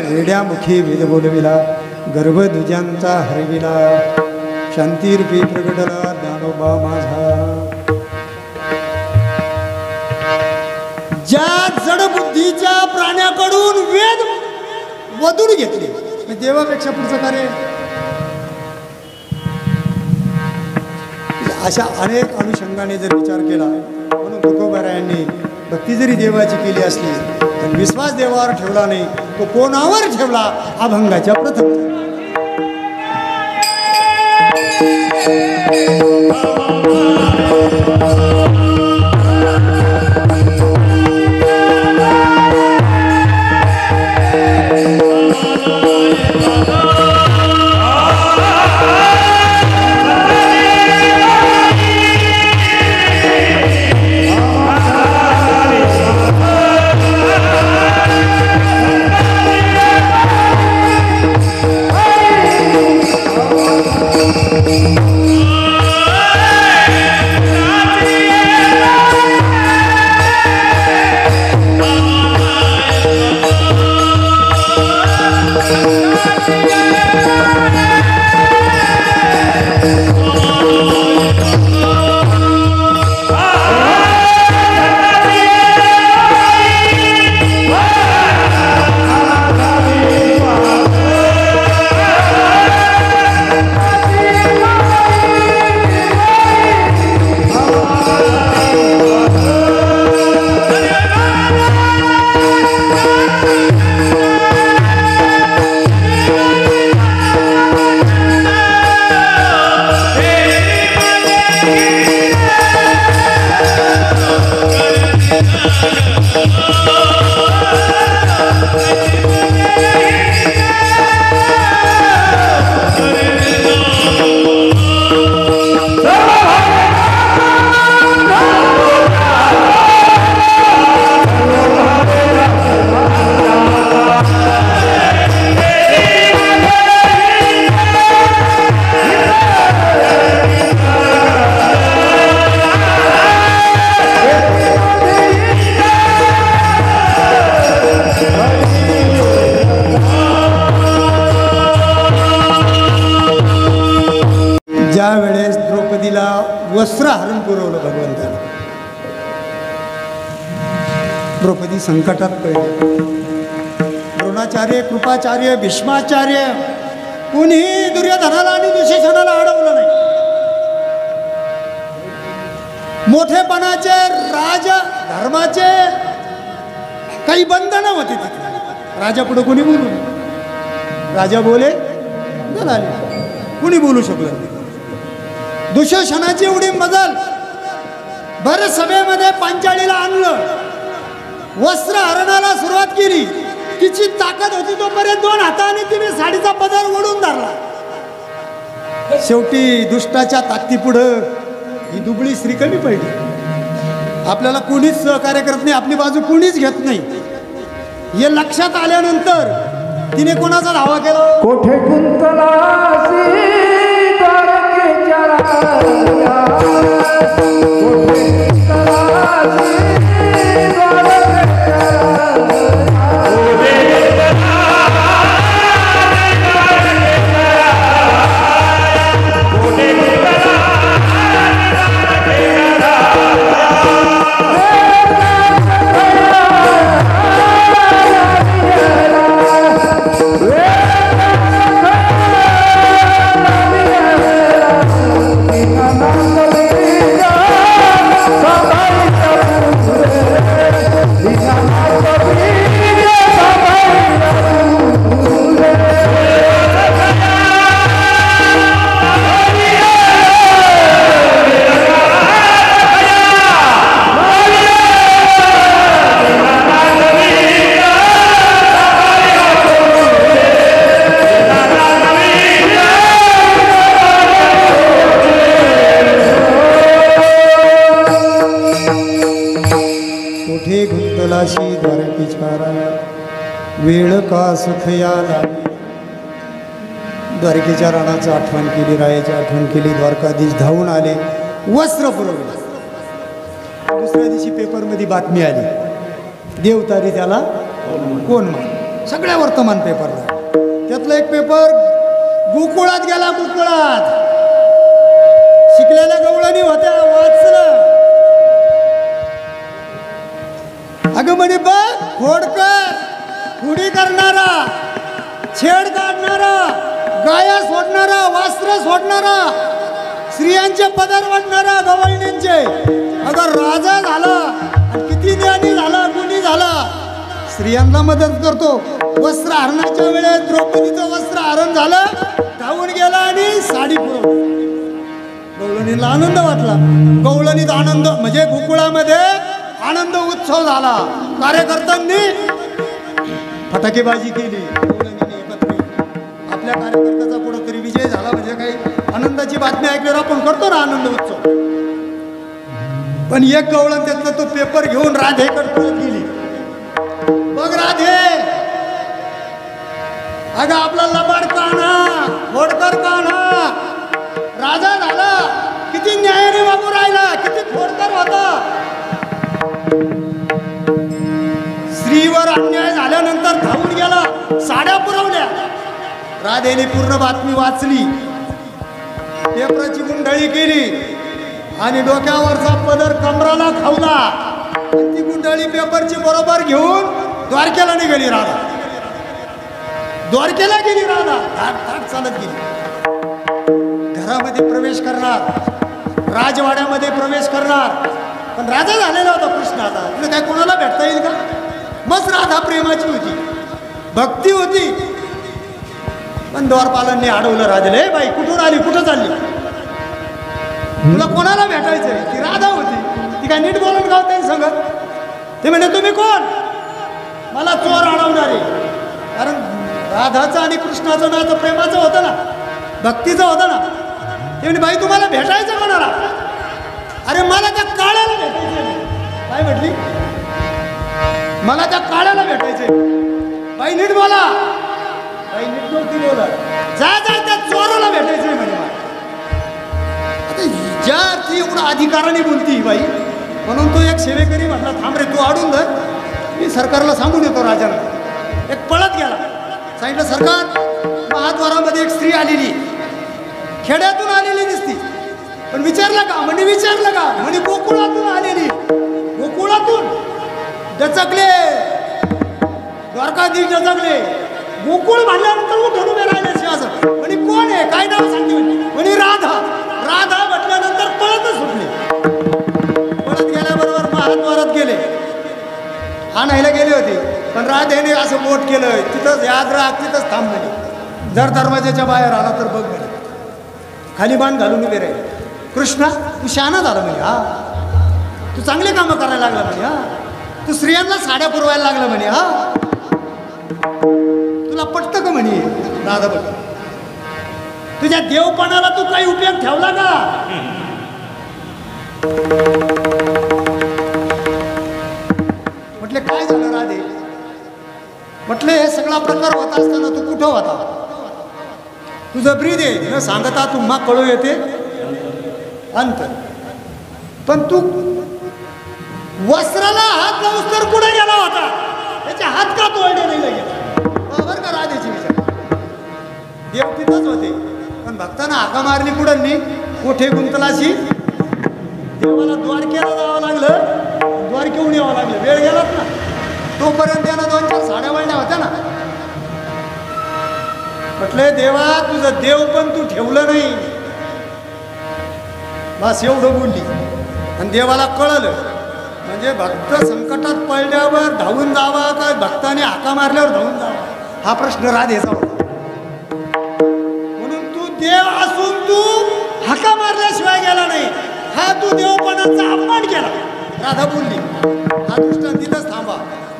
रेड्यामुखी वेद बोलविला, गर्भध्वजांचा हरविला, शांतीरूपी प्रगटला ज्ञानोबा माझा. ज्या जडबुद्धीच्या प्राण्याकडून वेद वदून घेतले, देवापेक्षा पुढचं कार्य. अशा अनेक अनुषंगाने जर विचार केला, म्हणून तुकोबारायांनी भक्ती जरी देवाची केली असली, पण विश्वास देवावर ठेवला नाही, तो कोणावर ठेवला? अभंगाच्या प्रथम. Yeah. वस्त्रहरण पुरवलं भगवंताने. द्रौपदी संकटात पडली. द्रोणाचार्य, कृपाचार्य, भीष्माचार्य कुणीही दुर्योधनाला आणि दुःशासनाला अडवलं नाही. मोठेपणाचे, राजा धर्माचे काही बंधनं होते तिथे. राजा पुढे कोणी बोलू नये. राजा बोले झाले, कुणी बोलू शकलं नाही. दुःशासनाची एवढी मजल भर सभेमध्ये पांचाळीला आणलं, वस्त्र हरणाला सुरुवात केली. तिची ताकद होती तोपर्यंत 2 हाताने तिने साडीचा पदर ओढून धरला. शेवटी दुष्टाच्या ताकदीपुढं ही दुबळी स्त्री कमी पडली. आपल्याला कोणीच सहकार्य करत नाही, आपली बाजू कोणीच घेत नाही. हे लक्षात आल्यानंतर तिने कोणाचा धावा केला? कोठे गुंतलासी द्वारकेच्या राजा, कोठे गुंतलासी द्वारकेच्या द्वारकेच्या राया वेळ का सुखया लावी. द्वारकेच्या राणाचं आठवण केली, रायाची आठवण केली. द्वारकाधीश धावून आले, वस्त्र पुरवले. दुसऱ्या दिवशी पेपरमध्ये बातमी आली, देवतारी त्याला कोण मान. सगळ्या वर्तमान पेपरला. त्यातलं एक पेपर गोकुळात गेला. गोकुळात शिकलेल्या गवळणी होत्या, वाचलं. अगं म्हणे बघ, खोडकर, खुडी करणारा, छेड काढणारा, गाया सोडणारा, वस्त्र सोडणारा, स्त्रियांचे पदर वाढणारा, गवळणींचे. अगं राजा झाला, किती ज्ञानी झाला, गुणी झाला, स्त्रियांना मदत करतो. वस्त्र हरणाच्या वेळेस द्रौपदीचं वस्त्र हरण झालं, धावून गेला आणि साडी पुरवली. गवळणीला आनंद वाटला. गवळणीत आनंद म्हणजे गोकुळामध्ये आनंद उत्सव झाला. कार्यकर्त्यांनी फटाकेबाजी केली. आपल्या कार्यकर्त्याचा कुठंतरी विजय झाला म्हणजे काही आनंदाची बातमी ऐकल्यावर आपण करतो ना आनंद उत्सव. पण एक गवळण त्यातलं तो पेपर घेऊन राधेकडे पळत गेली. बघ राधे, अगं आपला लबाड कान्हा, खोडकर कान्हा राजा झाला, किती न्यायाने वागू राहिला, किती खोडकर होता. स्त्रीवर अन्याय झाल्यानंतर धावून गेला, साड्या पुरवल्या. राधेने पूर्ण बातमी वाचली, पेपराची गुंडाळी केली आणि डोक्यावरचा पदर कमराला खावला. ती गुंडाळी पेपरची बरोबर घेऊन द्वारकेला निघाली राधा. द्वारकेला गेली राधा, धाट धाट चालत गेली. घरामध्ये प्रवेश करणार, राजवाड्यामध्ये प्रवेश करणार. पण राजा झालेला होता कृष्ण. आता तुला काय कोणाला भेटता येईल का? मस्त राधा प्रेमाची होती, भक्ती होती. पण द्वारपालांनी अडवलं राधेला. ए बाई, कुठून आली, कुठं चालली, तुला कोणाला भेटायचंय? ती राधा होती, ती काय नीट बोलून गाव त्यांनी सांगत. ते म्हणे तुम्ही कोण? मला चोर अडवणारे. कारण राधाचं आणि कृष्णाचं नातं प्रेमाचं होतं ना, भक्तीचं होतं ना. ते म्हणे बाई तुम्हाला भेटायचं कोणाला? अरे मला त्या काळ्याला भेटायचंय. काय म्हटली? मला त्या काळ्याला भेटायचंय. बाई नीट बोला. बाई नीट नव्हती बोला. जा जा, त्या चोराला भेटायचंय म्हणे मला. आता ज्या ती एवढं अधिकाराने बोलती बाई, म्हणून तो एक सेवेकरी म्हटला थांब रे तू अडून धर, मी सरकारला सांगून येतो. राजाला एक पळत गेला, सांगितलं सरकार महाद्वारामध्ये एक स्त्री आलेली, खेड्यातून आलेली दिसती. पण विचारलं का म्हणे विचारलं का म्हणे गोकुळातून आलेली गोकुळातून दचकले द्वारकाधीश दचकले गोकुळ म्हणल्यानंतर उठून उभे राहिले सिंहासन म्हणे कोण आहे काय नाव सांगते म्हणे राधा राधा म्हटल्यानंतर पळतच सुटले पळत गेल्याबरोबर महाद्वारात गेले आणायला गेले होते पण राधेने असं बोट केलं तिथंच याद राख तिथंच थांब म्हणे जर दरवाजाच्या बाहेर आला तर बघ म्हणे खाली मान घालून उभे राहिले कृष्णा तू शहाणा झाला म्हणे हा तू चांगले कामं करायला लागला म्हणे हा तू स्त्रियांना साड्या पुरवायला लागला म्हणे हा तुला पटतं का म्हणे दादा बघ तुझ्या देवपणाला तू काही उपयोग ठेवला का म्हटले काय झालं राधे म्हटले हे सगळा प्रकार होता असताना तू कुठं होता तुझं ब्रीद आहे न सांगता तुम्हा कळू येते अंतर पण तू वस्त्राला हात लावूस तर कुठे गेला होता त्याचे हात का तोडले नाही लगेच बरोबर का राधेची विचार देव तिथंच होते पण भक्तांना हाका मारली कुडांनी कोठे गुंतलाशी देवाला द्वारकेला जावं लागलं द्वारकेहून यावं लागलं वेळ गेलाच ना तोपर्यंत त्यानं 2-4 साड्या वळल्या होत्या ना म्हटले देवा तुझं देव पण तू ठेवलं नाही बस एवढं बोलली आणि देवाला कळलं म्हणजे भक्त संकटात पडल्यावर धावून जावा का भक्ताने हाका मारल्यावर धावून जावा हा प्रश्न राधेचा होता म्हणून तू देव असून तू हाका मारल्याशिवाय गेला नाही हा तू देवपणाचा अपमान केला राधा बोलली हा दृष्टांत तिथंच थांबा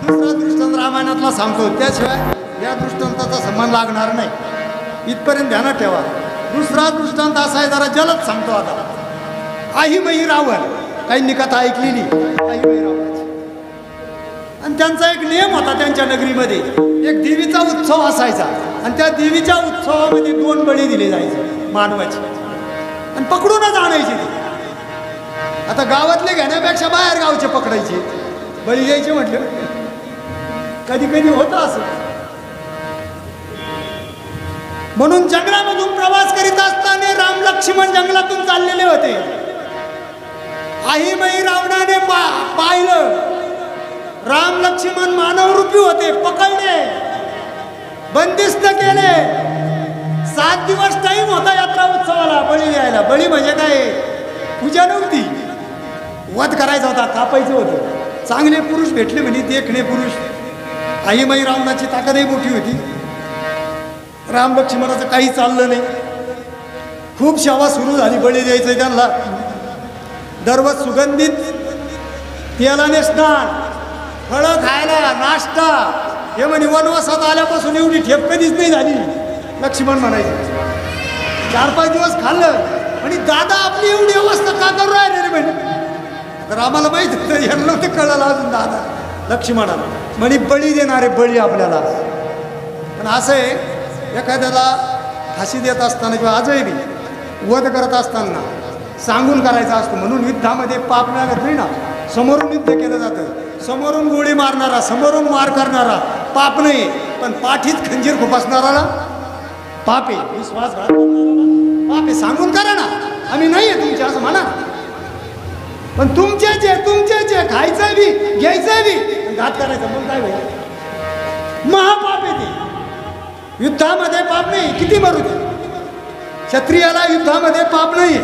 दुसरा दृष्टांत रामायणातला सांगतो त्याशिवाय या दृष्टांताचा संबंध लागणार नाही इथपर्यंत ध्यानात ठेवा दुसरा दृष्टांत असा आहे जरा जलद सांगतो आता आहीमयी रावण काहींनी कथा ऐकलेली आहीमयी रावणाची आणि त्यांचा एक नियम होता त्यांच्या नगरीमध्ये एक देवीचा उत्सव असायचा आणि त्या देवीच्या उत्सवामध्ये 2 बळी दिले जायचे मानवाचे आणि पकडूनच आणायचे ते आता गावातले घेण्यापेक्षा बाहेर गावचे पकडायचे बळी द्यायचे म्हटलं कधी कधी होतं असं म्हणून जंगलामधून प्रवास करीत असताना राम लक्ष्मण जंगलातून चाललेले होते आहीमयी रावणाने पाहिलं राम लक्ष्मण मानवरूपी होते पकडले बंदिस्त केले 7 दिवस टाइम होता यात्रा उत्सवाला बळी द्यायला बळी म्हणजे काय पूजा नव्हती वध करायचा होता कापायचं होतं चांगले पुरुष भेटले म्हणजे देखणे पुरुष आहीमयी रावणाची ताकदही मोठी होती राम लक्ष्मणाचं काही चाललं नाही खूप सेवा सुरू झाली बळी द्यायचं त्यांना दररोज सुगंधित तेलाने स्नान फळं खायला नाश्ता हे म्हणे वनवासात आल्यापासून एवढी ठेप कधीच नाही झाली लक्ष्मण म्हणायचे 4-5 दिवस खाल्लं म्हणे दादा आपली एवढी अवस्था का करू राहिले रे म्हणे तर आम्हाला माहित होतं यांना नव्हतं कळलं अजून दादा लक्ष्मणाला म्हणे बळी देणारे बळी आपल्याला पण असं आहे एखाद्याला फाशी देत असताना किंवा आजही बी वध करत असताना सांगून करायचा असतो म्हणून युद्धामध्ये पाप लागत नाही ना समोरून युद्ध केलं जातं समोरून गोळी मारणारा समोरून मार करणारा पाप नाही पण पाठीत खंजीर खुपसणारा पाप आहे विश्वासघात करणारा पाप आहे सांगून करा ना आम्ही नाही आहे तुमचे असं म्हणा पण तुमचेच आहे खायचं बी घ्यायचं बी घात करायचं मग काय होईल महापाप आहे ते युद्धामध्ये पाप नाही किती मरू दे क्षत्रियाला युद्धामध्ये पाप नाही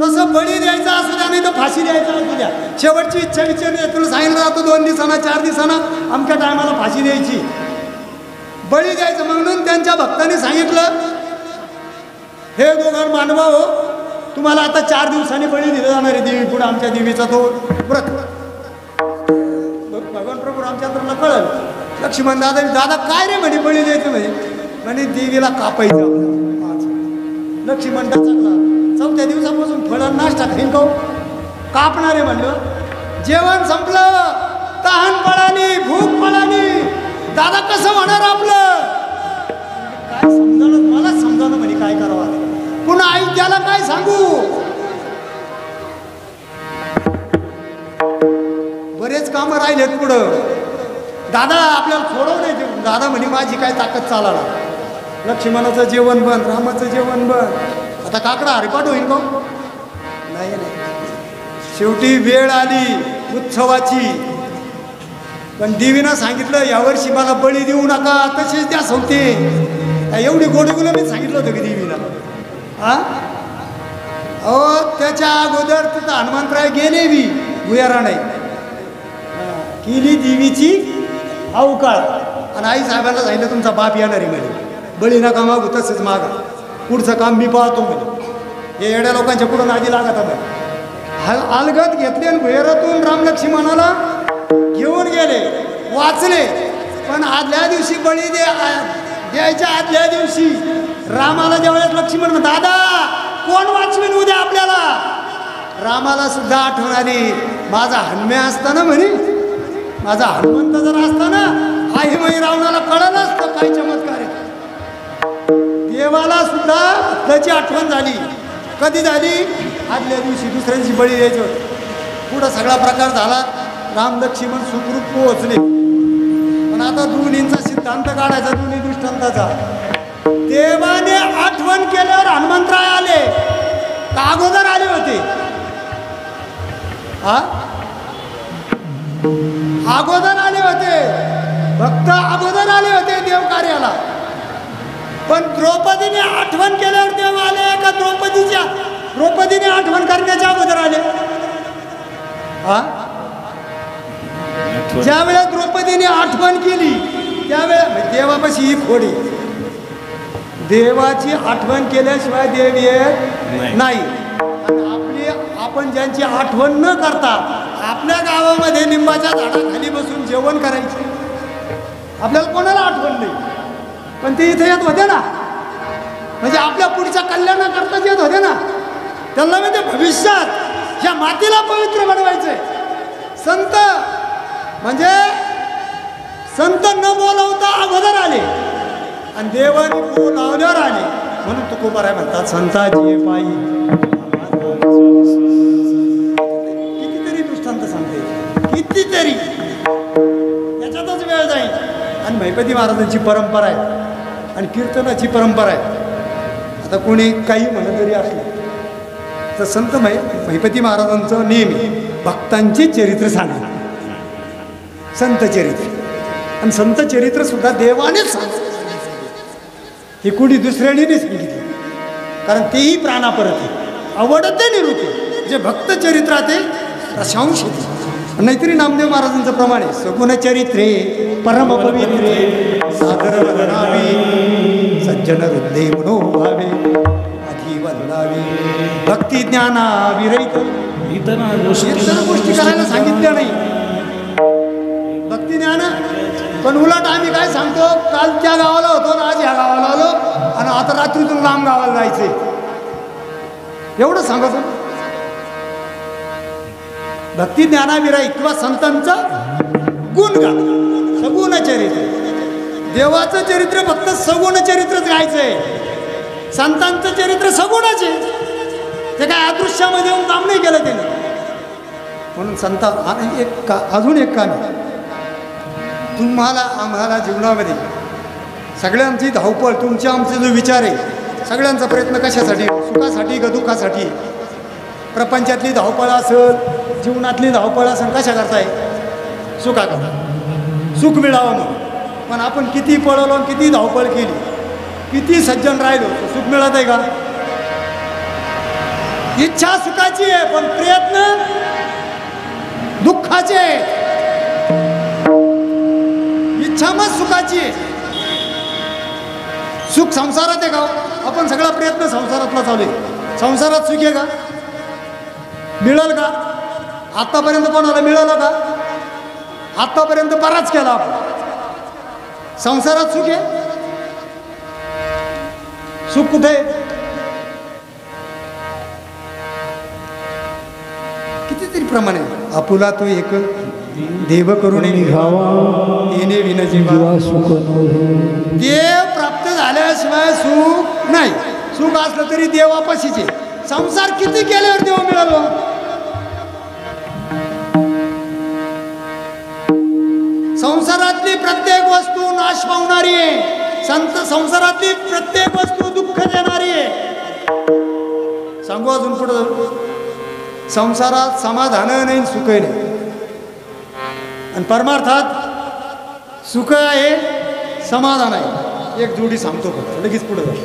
तसं बळी द्यायचा असू द्या नाही तर फाशी द्यायचा असू द्या शेवटची इच्छा विचारली तुला सांगितलं जातं 2 दिवसांना 4 दिवसांना अमक्या टायमाला फाशी द्यायची बळी द्यायचं म्हणून त्यांच्या भक्तांनी सांगितलं हे दोघं मानवा हो तुम्हाला आता 4 दिवसांनी बळी दिलं जाणार आहे देवी पुढे आमच्या देवीचा तो व्रत भगवान प्रभू रामचंद्राला कळलं लक्ष्मण दादा काय रे म्हणे बळी द्यायचं म्हणे देवीला कापायचं लक्ष्मण दचकला 4थ्या दिवसापासून फळं नाश्ता खाईन का कापणारे म्हणलं जेवण संपलं तहान पळाली भूक पळाली दादा कसं होणार आपलं काय समजावलं मलाच समजावलं म्हणे काय करावं पुन्हा आई त्याला काय सांगू बरेच कामं राहिलेत पुढं दादा आपल्याला सोडव नाही दादा म्हणे माझी काय ताकद चालला लक्ष्मणाचं जेवण बंद रामाचं जेवण बंद आता काकडा हरिपाठ होईल का? नाही नाही. शेवटी वेळ आली उत्सवाची, पण देवीनं सांगितलं यावर्षी मला बळी देऊ नका, तसेच द्या सवते. एवढी गोडीगुलं मी सांगितलं होतं की देवीला. हा अहो त्याच्या अगोदर तिथं हनुमंतराय गेले बी भुयारा नाही केली देवीची अवकाळ. आणि आई साहेबांना सांगितलं तुमचा बाप येणार आहे म्हणे, बळी नका मागू, तसंच मागा, पुढचं काम मी पाहतो म्हणे. हे येड्या लोकांच्या पुढं नादी लागत म्हणे. अलगत घेतले आणि भुयारातून राम लक्ष्मणाला घेऊन गेले, वाचले. पण आदल्या दिवशी बळी द्यायच्या आदल्या दिवशी रामाला ज्यावेळेस लक्ष्मण म्हणतो दादा कोण वाचवेन उद्या आपल्याला, रामाला सुद्धा आठवण आली माझा हनुम्या असताना म्हणे, माझा हनुमंत जर असताना आई मही रावणाला कळलं असतं काय चमत्कार आहे. देवाला सुद्धा त्याची आठवण झाली. कधी झाली? आदल्या दिवशी, दुसऱ्या दिवशी बळी द्यायचे होते. पुढं सगळा प्रकार झाला, राम लक्ष्मण सुखरूप पोहोचले. पण आता दोन्हींचा सिद्धांत काढायचा, दोन्ही दृष्टांताचा. देवाने आठवण केल्यावर हनुमंतराय आले का अगोदर आले होते? हा अगोदर आले होते, भक्त अगोदर आले होते देव कार्याला. पण द्रौपदीने आठवण केल्यावर देव आले का द्रौपदीने आठवण करण्याच्या अगोदर आले? हा ज्या वेळेला द्रौपदीने आठवण केली त्यावेळेला देवापाशी ही खोडी, देवाची आठवण केल्याशिवाय देव येत नाही. आपण ज्यांची आठवण न करता आपल्या गावामध्ये लिंबाच्या झाडाखाली बसून जेवण करायचे, आपल्याला कोणाला आठवण नाही, पण ते इथे येत होते ना, म्हणजे आपल्या पुढच्या कल्याणाकरताच येत होते ना. त्यांना म्हणजे भविष्यात ह्या मातीला पवित्र बनवायचंय. संत म्हणजे संत न बोलवता अगोदर आले आणि देवाने बोलावल्यावर आले. म्हणून तुकोबाराय म्हणतात संताजी पायी. कितीतरी दृष्टांत सांगते, कितीतरी, याच्यातच वेळ जाईल. आणि महिपती महाराजांची परंपरा आहे आणि कीर्तनाची परंपरा आहे. आता कोणी काही म्हणत जरी असलं तर संत महिपती महाराजांचं नेहमी भक्तांचे चरित्र सांगा, संत चरित्र. आणि संत चरित्र सुद्धा देवानेच सांगितलं, हे कुणी दुसऱ्याने नाही सांगितलं, कारण तेही प्राणापरत आहे, आवडते निवृत्ती. जे भक्त चरित्रात आहे प्रशंस. नाहीतरी नामदेव महाराजांचं प्रमाणे सगुण चरित्रे परम पवित्रे सादर वदनावी सज्जन हृदय मनोभावे आधी वदनावी भक्ती ज्ञाना विरहित इतर गोष्टी करायला सांगितल्या नाही. भक्ती ज्ञान. पण उलट आम्ही काय सांगतो, काल त्या गावाला होतो आज ह्या गावाला आलो आणि आता रात्रीतून लांब गावाला जायचंय, एवढं सांगतो. भक्ती ज्ञानाविराई किंवा संतांचं गुणगान, सगुण चरित्र. देवाचं चरित्र फक्त सगुण चरित्रच गायचंय, संतांचं चरित्र सगुणच आहे. ते काय अदृश्यामध्ये येऊन काम नाही केलं त्याने. म्हणून संत अजून एक काम आहे, तुम्हाला आम्हाला जीवनामध्ये सगळ्यांची धावपळ, तुमचे आमचे जो विचार आहे सगळ्यांचा प्रयत्न कशासाठी? सुखासाठी का दुःखासाठी? प्रपंचातली धावपळ असेल, जीवनातली धावपळ असेल, कशा करताय? सुखाकरता, सुख मिळावं म्हणून. पण आपण किती पळवलो, किती धावपळ केली, किती सज्जन राहिलो, सुख मिळत आहे का? इच्छा सुखाची आहे पण प्रयत्न दुःखाचे आहे. इच्छा मग सुखाची आहे. सुख संसारात आहे का? आपण सगळा प्रयत्न संसारातला चालू आहे. संसारात सुख आहे का? मिळेल का? आतापर्यंत कोणाला मिळालं का? आतापर्यंत बराच केला आपण. संसारात सुख आहे? सुख कुठे? कितीतरी प्रमाणे आपुला तो एक देव करून येणे विन जीवा सुख. देव प्राप्त झाल्याशिवाय सुख नाही. सुख असलं तरी देवापाशीचे. संसार किती केल्यावर देव मिळालो? संसारातली प्रत्येक वस्तू नाश पावणारी आहे. संसारातली प्रत्येक वस्तू दुःख देणारी आहे. सांगू अजून पुढे जाऊ. संसारात समाधान नाही सुख नाही आणि परमार्थात सुख आहे समाधान आहे. एक जोडी सांगतो फक्त लगेच पुढे जाऊ.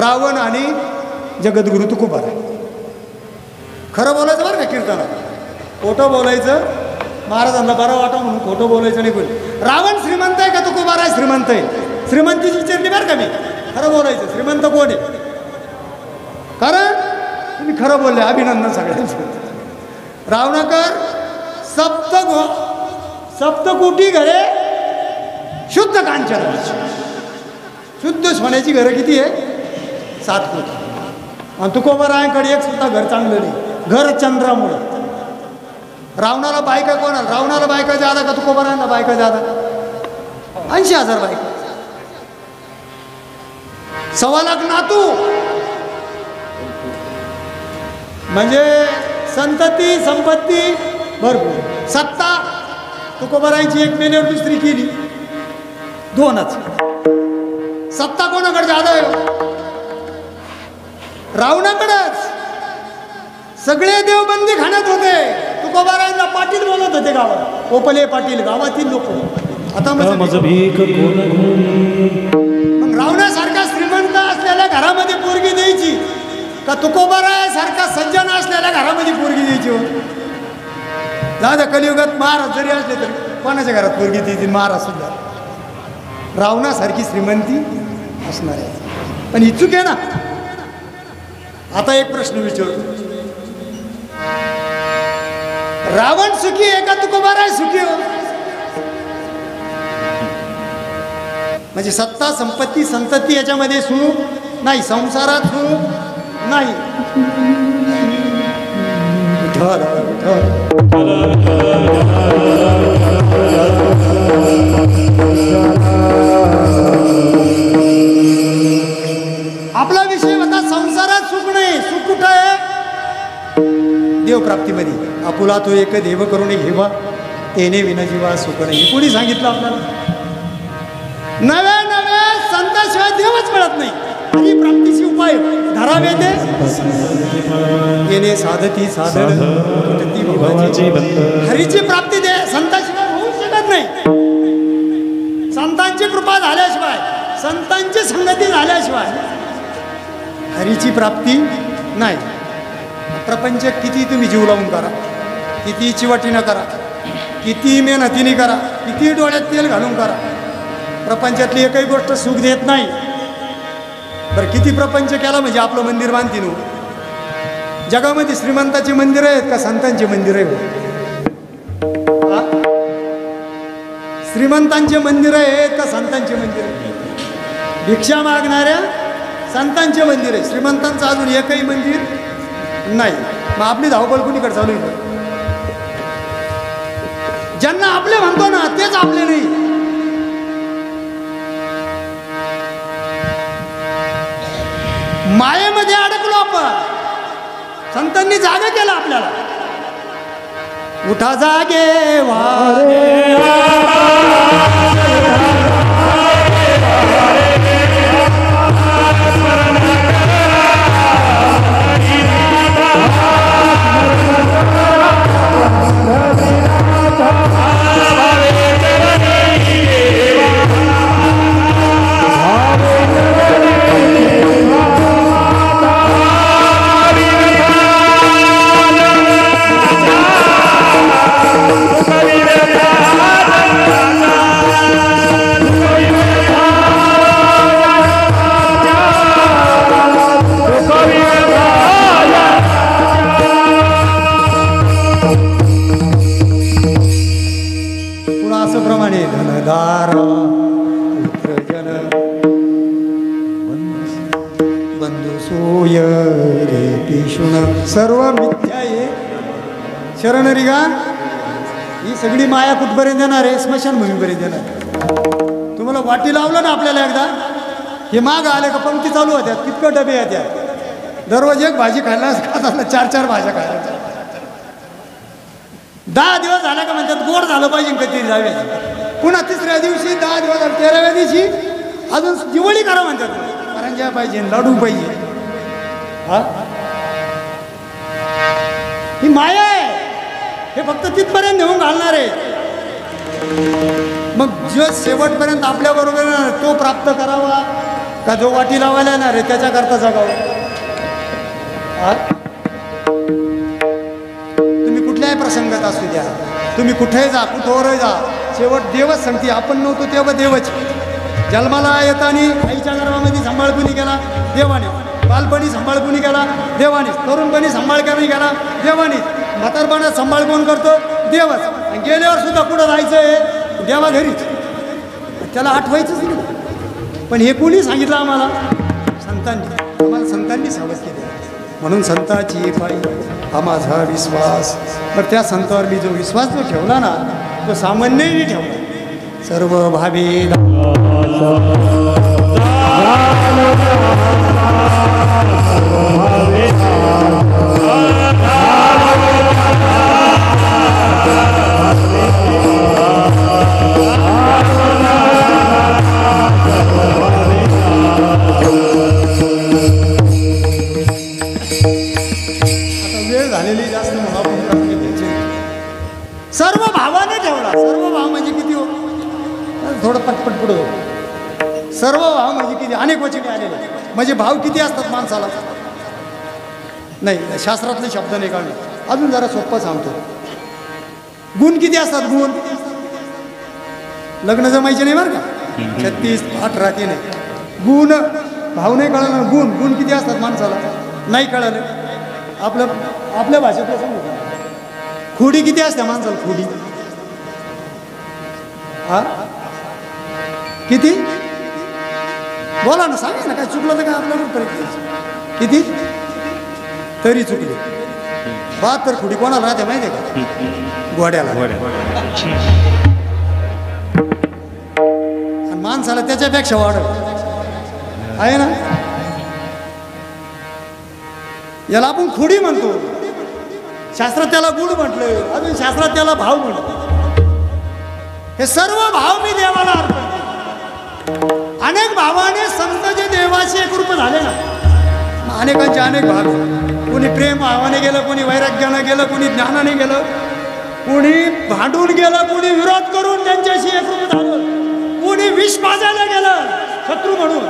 रावण आणि जगद्गुरु तुकोबाराय. खरं बोलायचं बरं का कीर्तनात, खोटं बोलायचं महाराजांना बरं वाटा म्हणून खोटं बोलायचं नाही. बोल रावण श्रीमंत आहे का तुकोबाराय श्रीमंत आहे? श्रीमंतीची विचारली बरं का मी. खरं बोलायचं श्रीमंत कोण आहे? कारण तुम्ही खरं बोलले, अभिनंदन सगळ्यांचं. रावणाकर सप्तकोटी घरे शुद्ध कांचनाची, शुद्ध सोन्याची घरं किती आहे? 7 कोटी. आणि तुकोबारायांकडे एक सुद्धा घर चांगलं नाही, घर चंद्रामुळं. रावणाला बायका कोणाला? रावणाला बायका जादा का तुकोबारायांना बायका जादा? 80,000 बायका, 1.25 लाख नातू. म्हणजे संतती संपत्ती भरपूर. सत्ता तुकोबारायांची एक मेल्यावर दुसरी केली, 2च. सत्ता कोणाकडे जादा आहे? रावणाकडेच. सगळे देव बंदी खाण्यात होते. तुकोबारायांना पाटील बोलत होते गावात, ओपले पाटील गावातील लोक. आता मग रावणासारखा श्रीमंत असलेल्या घरामध्ये पोरगी द्यायची का तुकोबारायासारखा सज्जन असलेल्या घरामध्ये पोरगी द्यायची? हो दादा, कलियुगात महाराज जरी असले तरी कोणाच्या घरात पोरगी द्यायची? महाराज सुद्धा रावणासारखी श्रीमंती असणार आहे. पण ही चूक आहे ना. आता एक प्रश्न विचारतो, रावण सुखी आहे का तुकोबाराय सुखी? हो म्हणजे सत्ता संपत्ती संतती याच्यामध्ये सुख नाही, संसारात सुख नाही. आपला विषय होता संसारात सुख नाही. सुख कुठं आहे? देवप्राप्तीमध्ये. आपुला तो एक देव करून घेवा, तेने विनजीवा सुख नाही. कोणी सांगितलं आपल्याला? नव्या नव्या संताशिवाय देवच मिळत नाही. हरी प्राप्तीची उपाय धरावे ते येणे साधती साधन हरीची प्राप्ती दे संताशिवाय होऊ शकत नाही. संतांची कृपा झाल्याशिवाय, संतांची संगती झाल्याशिवाय हरीची प्राप्ती नाही. प्रपंच किती तुम्ही जीव लावून करा, किती चिवटीनं करा, किती मेहनतीने करा, किती डोळ्यात तेल घालून करा, प्रपंचातली एकही गोष्ट सुख देत नाही. बरं किती प्रपंच केला म्हणजे आपलं मंदिर बांधतील हो. जगामध्ये श्रीमंताची मंदिरं आहेत का संतांची मंदिरं आहेत? श्रीमंतांचे मंदिरं आहेत का संतांचे मंदिर आहेत? भिक्षा मागणाऱ्या संतांचे मंदिर आहे, श्रीमंतांचं अजून एकही मंदिर नाही. मग आपली धावपळ कुणीकडे चालू आहे? ज्यांना आपले म्हणतो ना तेच आपले नाही. मायेमध्ये अडकलो आपण. संतांनी जागा केला आपल्याला. उठा जागे वारे सर्व मिथ्या आहे. शरण रिगा ही सगळी माया कुठपर्यंत येणार आहे? स्मशानभूमीपर्यंत येणार. तुम्हाला वाटी लावलं ना आपल्याला एकदा, हे माग आले का पंक्ती चालू होत्या, कितकं डबे येत्या. दररोज एक भाजी खायला खाताना 4-4 भाज्या खायला. 10 दिवस झाला का म्हणतात गोड झालं पाहिजे कधी जावे. पुन्हा 3ऱ्या दिवशी 10 दिवस 13व्या दिवशी अजून दिवाळी करा म्हणतात. करंज्या पाहिजे, लाडू पाहिजे. हा ही माया आहे. हे फक्त तिथपर्यंत नेऊन घालणार आहे. मग जो शेवटपर्यंत आपल्याबरोबर येणार तो प्राप्त करावा का जो वाटी लावायला येणार आहे त्याच्याकरता जगावं. तुम्ही कुठल्याही प्रसंगात असू द्या, तुम्ही कुठेही जा, कुठवरही जा, शेवट देवच सांगते. आपण नव्हतो तेव्हा देवच. जन्माला येताना आईच्या गर्भामध्ये सांभाळ कुणी केला? देवाने. बालपणी सांभाळ कुणी केला? देवाने. तरुणपणी सांभाळ कमी केला? देवाने. म्हातारपणात सांभाळ कोण करतो? देवच. आणि गेल्यावर सुद्धा कुठं जायचं आहे? देवा घरीच. त्याला आठवायचंच नाही. पण हे कोणी सांगितलं आम्हाला? संतांनी. आम्हाला संतांनी सावध केलं. म्हणून संताची पायी हा माझा विश्वास. तर त्या संतावर मी जो विश्वास जो ठेवला ना तो सामान्यही ठेवला. सर्व भावे सर्व भावाने ठेवला. सर्व भाव म्हणजे किती हो? थोडं पटपट पुढं हो. सर्व भाव म्हणजे किती? अनेक वचने आलेले. म्हणजे भाव किती असतात माणसाला? नाही, शास्त्रातले शब्द नाही काढले. अजून जरा सोपं सांगतो. गुण किती असतात? गुण लग्न जमायचे नाही बरं का. 36 18 ते नाही. गुण भाव नाही कळलं. गुण किती असतात माणसाला? नाही कळलं. आपल्या भाषेतलं सांगू. खोडी किती असते माणसाला? खोडी हा किती? बोला ना, सांगा ना. काय चुकलं तर काय आपल्याला किती तरी चुकले. 72 खोडी कोणाला राहते माहिती आहे का? घोड्याला. आणि माणसाला त्याच्यापेक्षा वाढत आहे ना. याला आपण खोडी म्हणतो. शास्त्रात त्याला गुण म्हटलं. अजून शास्त्रात त्याला भाव म्हटलं. हे सर्व भाव मी देवाला अर्पण. अनेक भावाने संत जे देवाशी एकरूप झाले ना. अनेकांचे अनेक भाव. कोणी प्रेम भावाने गेलं, कोणी वैराग्यानं गेलं, कोणी ज्ञानाने गेलं, कोणी भांडून गेलं, कोणी विरोध करून त्यांच्याशी एकरूप झालं, कोणी विष पाजायला गेलं शत्रू म्हणून,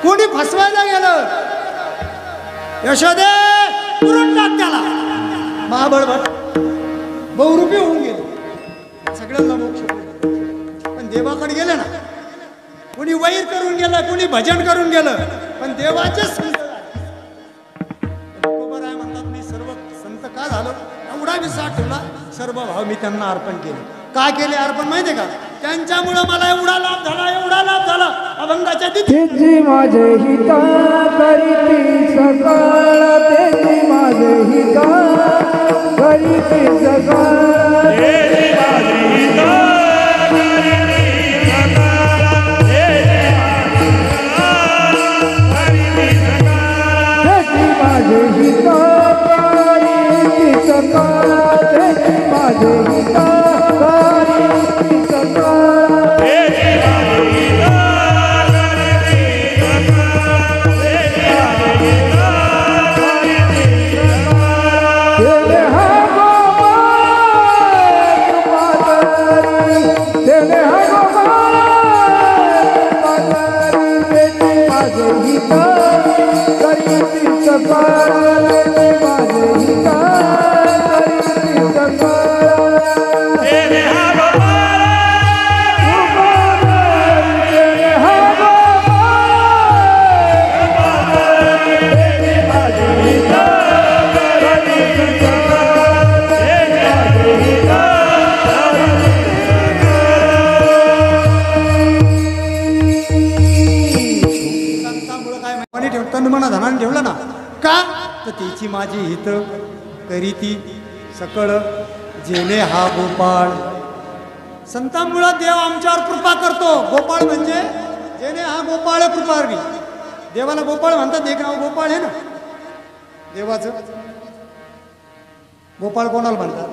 कोणी फसवायला गेलं. यशोदे पुरून टाक त्याला. महाबळभट बहुरूपी होऊन गेले. सगळ्यांना मोक्ष. पण देवाकडे गेले ना. कोणी वैर करून गेलं, कोणी भजन करून गेलं, पण देवाचेच संत बरोबर आहे म्हणतात. मी सर्व संत का झालो? एवढा विश्वास ठेवला. सर्व भाव मी त्यांना अर्पण केले. का केले अर्पण माहिती आहे का? त्यांच्यामुळं मला एवढा लाभ झाला, एवढा लाभ झाला. अभंगाच्या तेजी माझे हिता करीती सकाळ. तेजी माझे हिता करीती सकाळ. तेजी माझे हिता करीती सकाळ. तेजी माझे हिता करीती सकाळ. तेजी माझे हिता करीती सकाळ. धनाने ठेवलं ना. का तर त्याची माझी हित करीती सकळ. जेणे हा गोपाळ. संतांमुळं देव आमच्यावर कृपा करतो. गोपाळ म्हणजे जेणे हा गोपाळ कृपारवी. देवाला गोपाळ म्हणतात. एक नाव गोपाळ आहे ना देवाचं. गोपाळ कोणाला म्हणतात?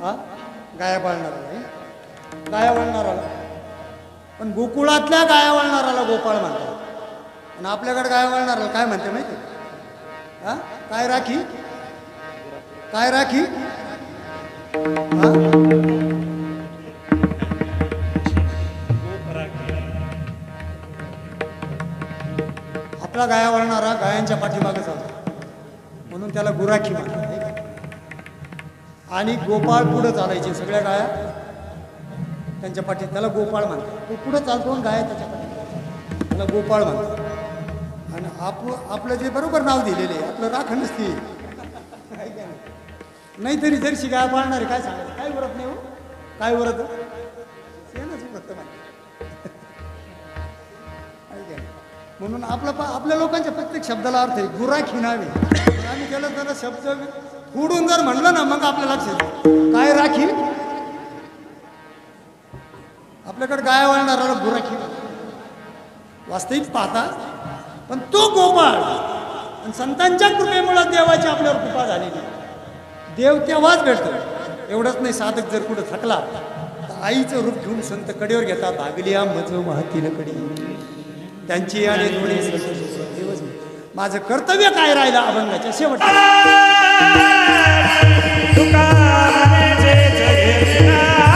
हा गाया पाळणारा. गाया वळणाराला. पण गोकुळातल्या गाया वळणाराला गोपाळ म्हणतात. आणि आपल्याकडे गाय वळणाराला काय म्हणते माहिती? हा काय राखी? काय राखी हा? आपला गाया वळणारा गायांच्या पाठीमागे चालतो म्हणून त्याला गुराखी म्हणतात. आणि गोपाळ पुढं चालायचे सगळ्या गाया त्यांच्या पाठी, त्याला गोपाळ म्हणतात. तो पुढं चालतो आणि गाया त्याच्या पाठी, त्याला गोपाळ म्हणतात. आणि आपलं जे बरोबर नाव दिलेले आहे आपलं राखण नसते. नाहीतरी जर्शी गाय पाळणारे काय सांगायचं, काय उरत नाही हो, काय उरत शेणच उरत नाही. म्हणून आपल्या लोकांच्या प्रत्येक शब्दाला अर्थ आहे. गुराखी नावे आम्ही त्याला जरा शब्द फोडून जर म्हणलं ना मग आपल्या लक्षात येईल. काय राखी, आपल्याकडे गाय वळणारा गुराखी वास्तविक पाहता, पण तो गोपाळ. आणि संतांच्या कृपेमुळे देवाची आपल्यावर कृपा झालेली. देव तेव्हाच भेटतो. एवढंच नाही, साधक जर कुठं थकला तर आईचं रूप घेऊन संत कडेवर घेतात. भागलिया मज वाहतील कडी त्यांची आणि थोडी देवच. माझं कर्तव्य काय राहिलं अभंगाच्या शेवटच्या तुकाराने जे जगेना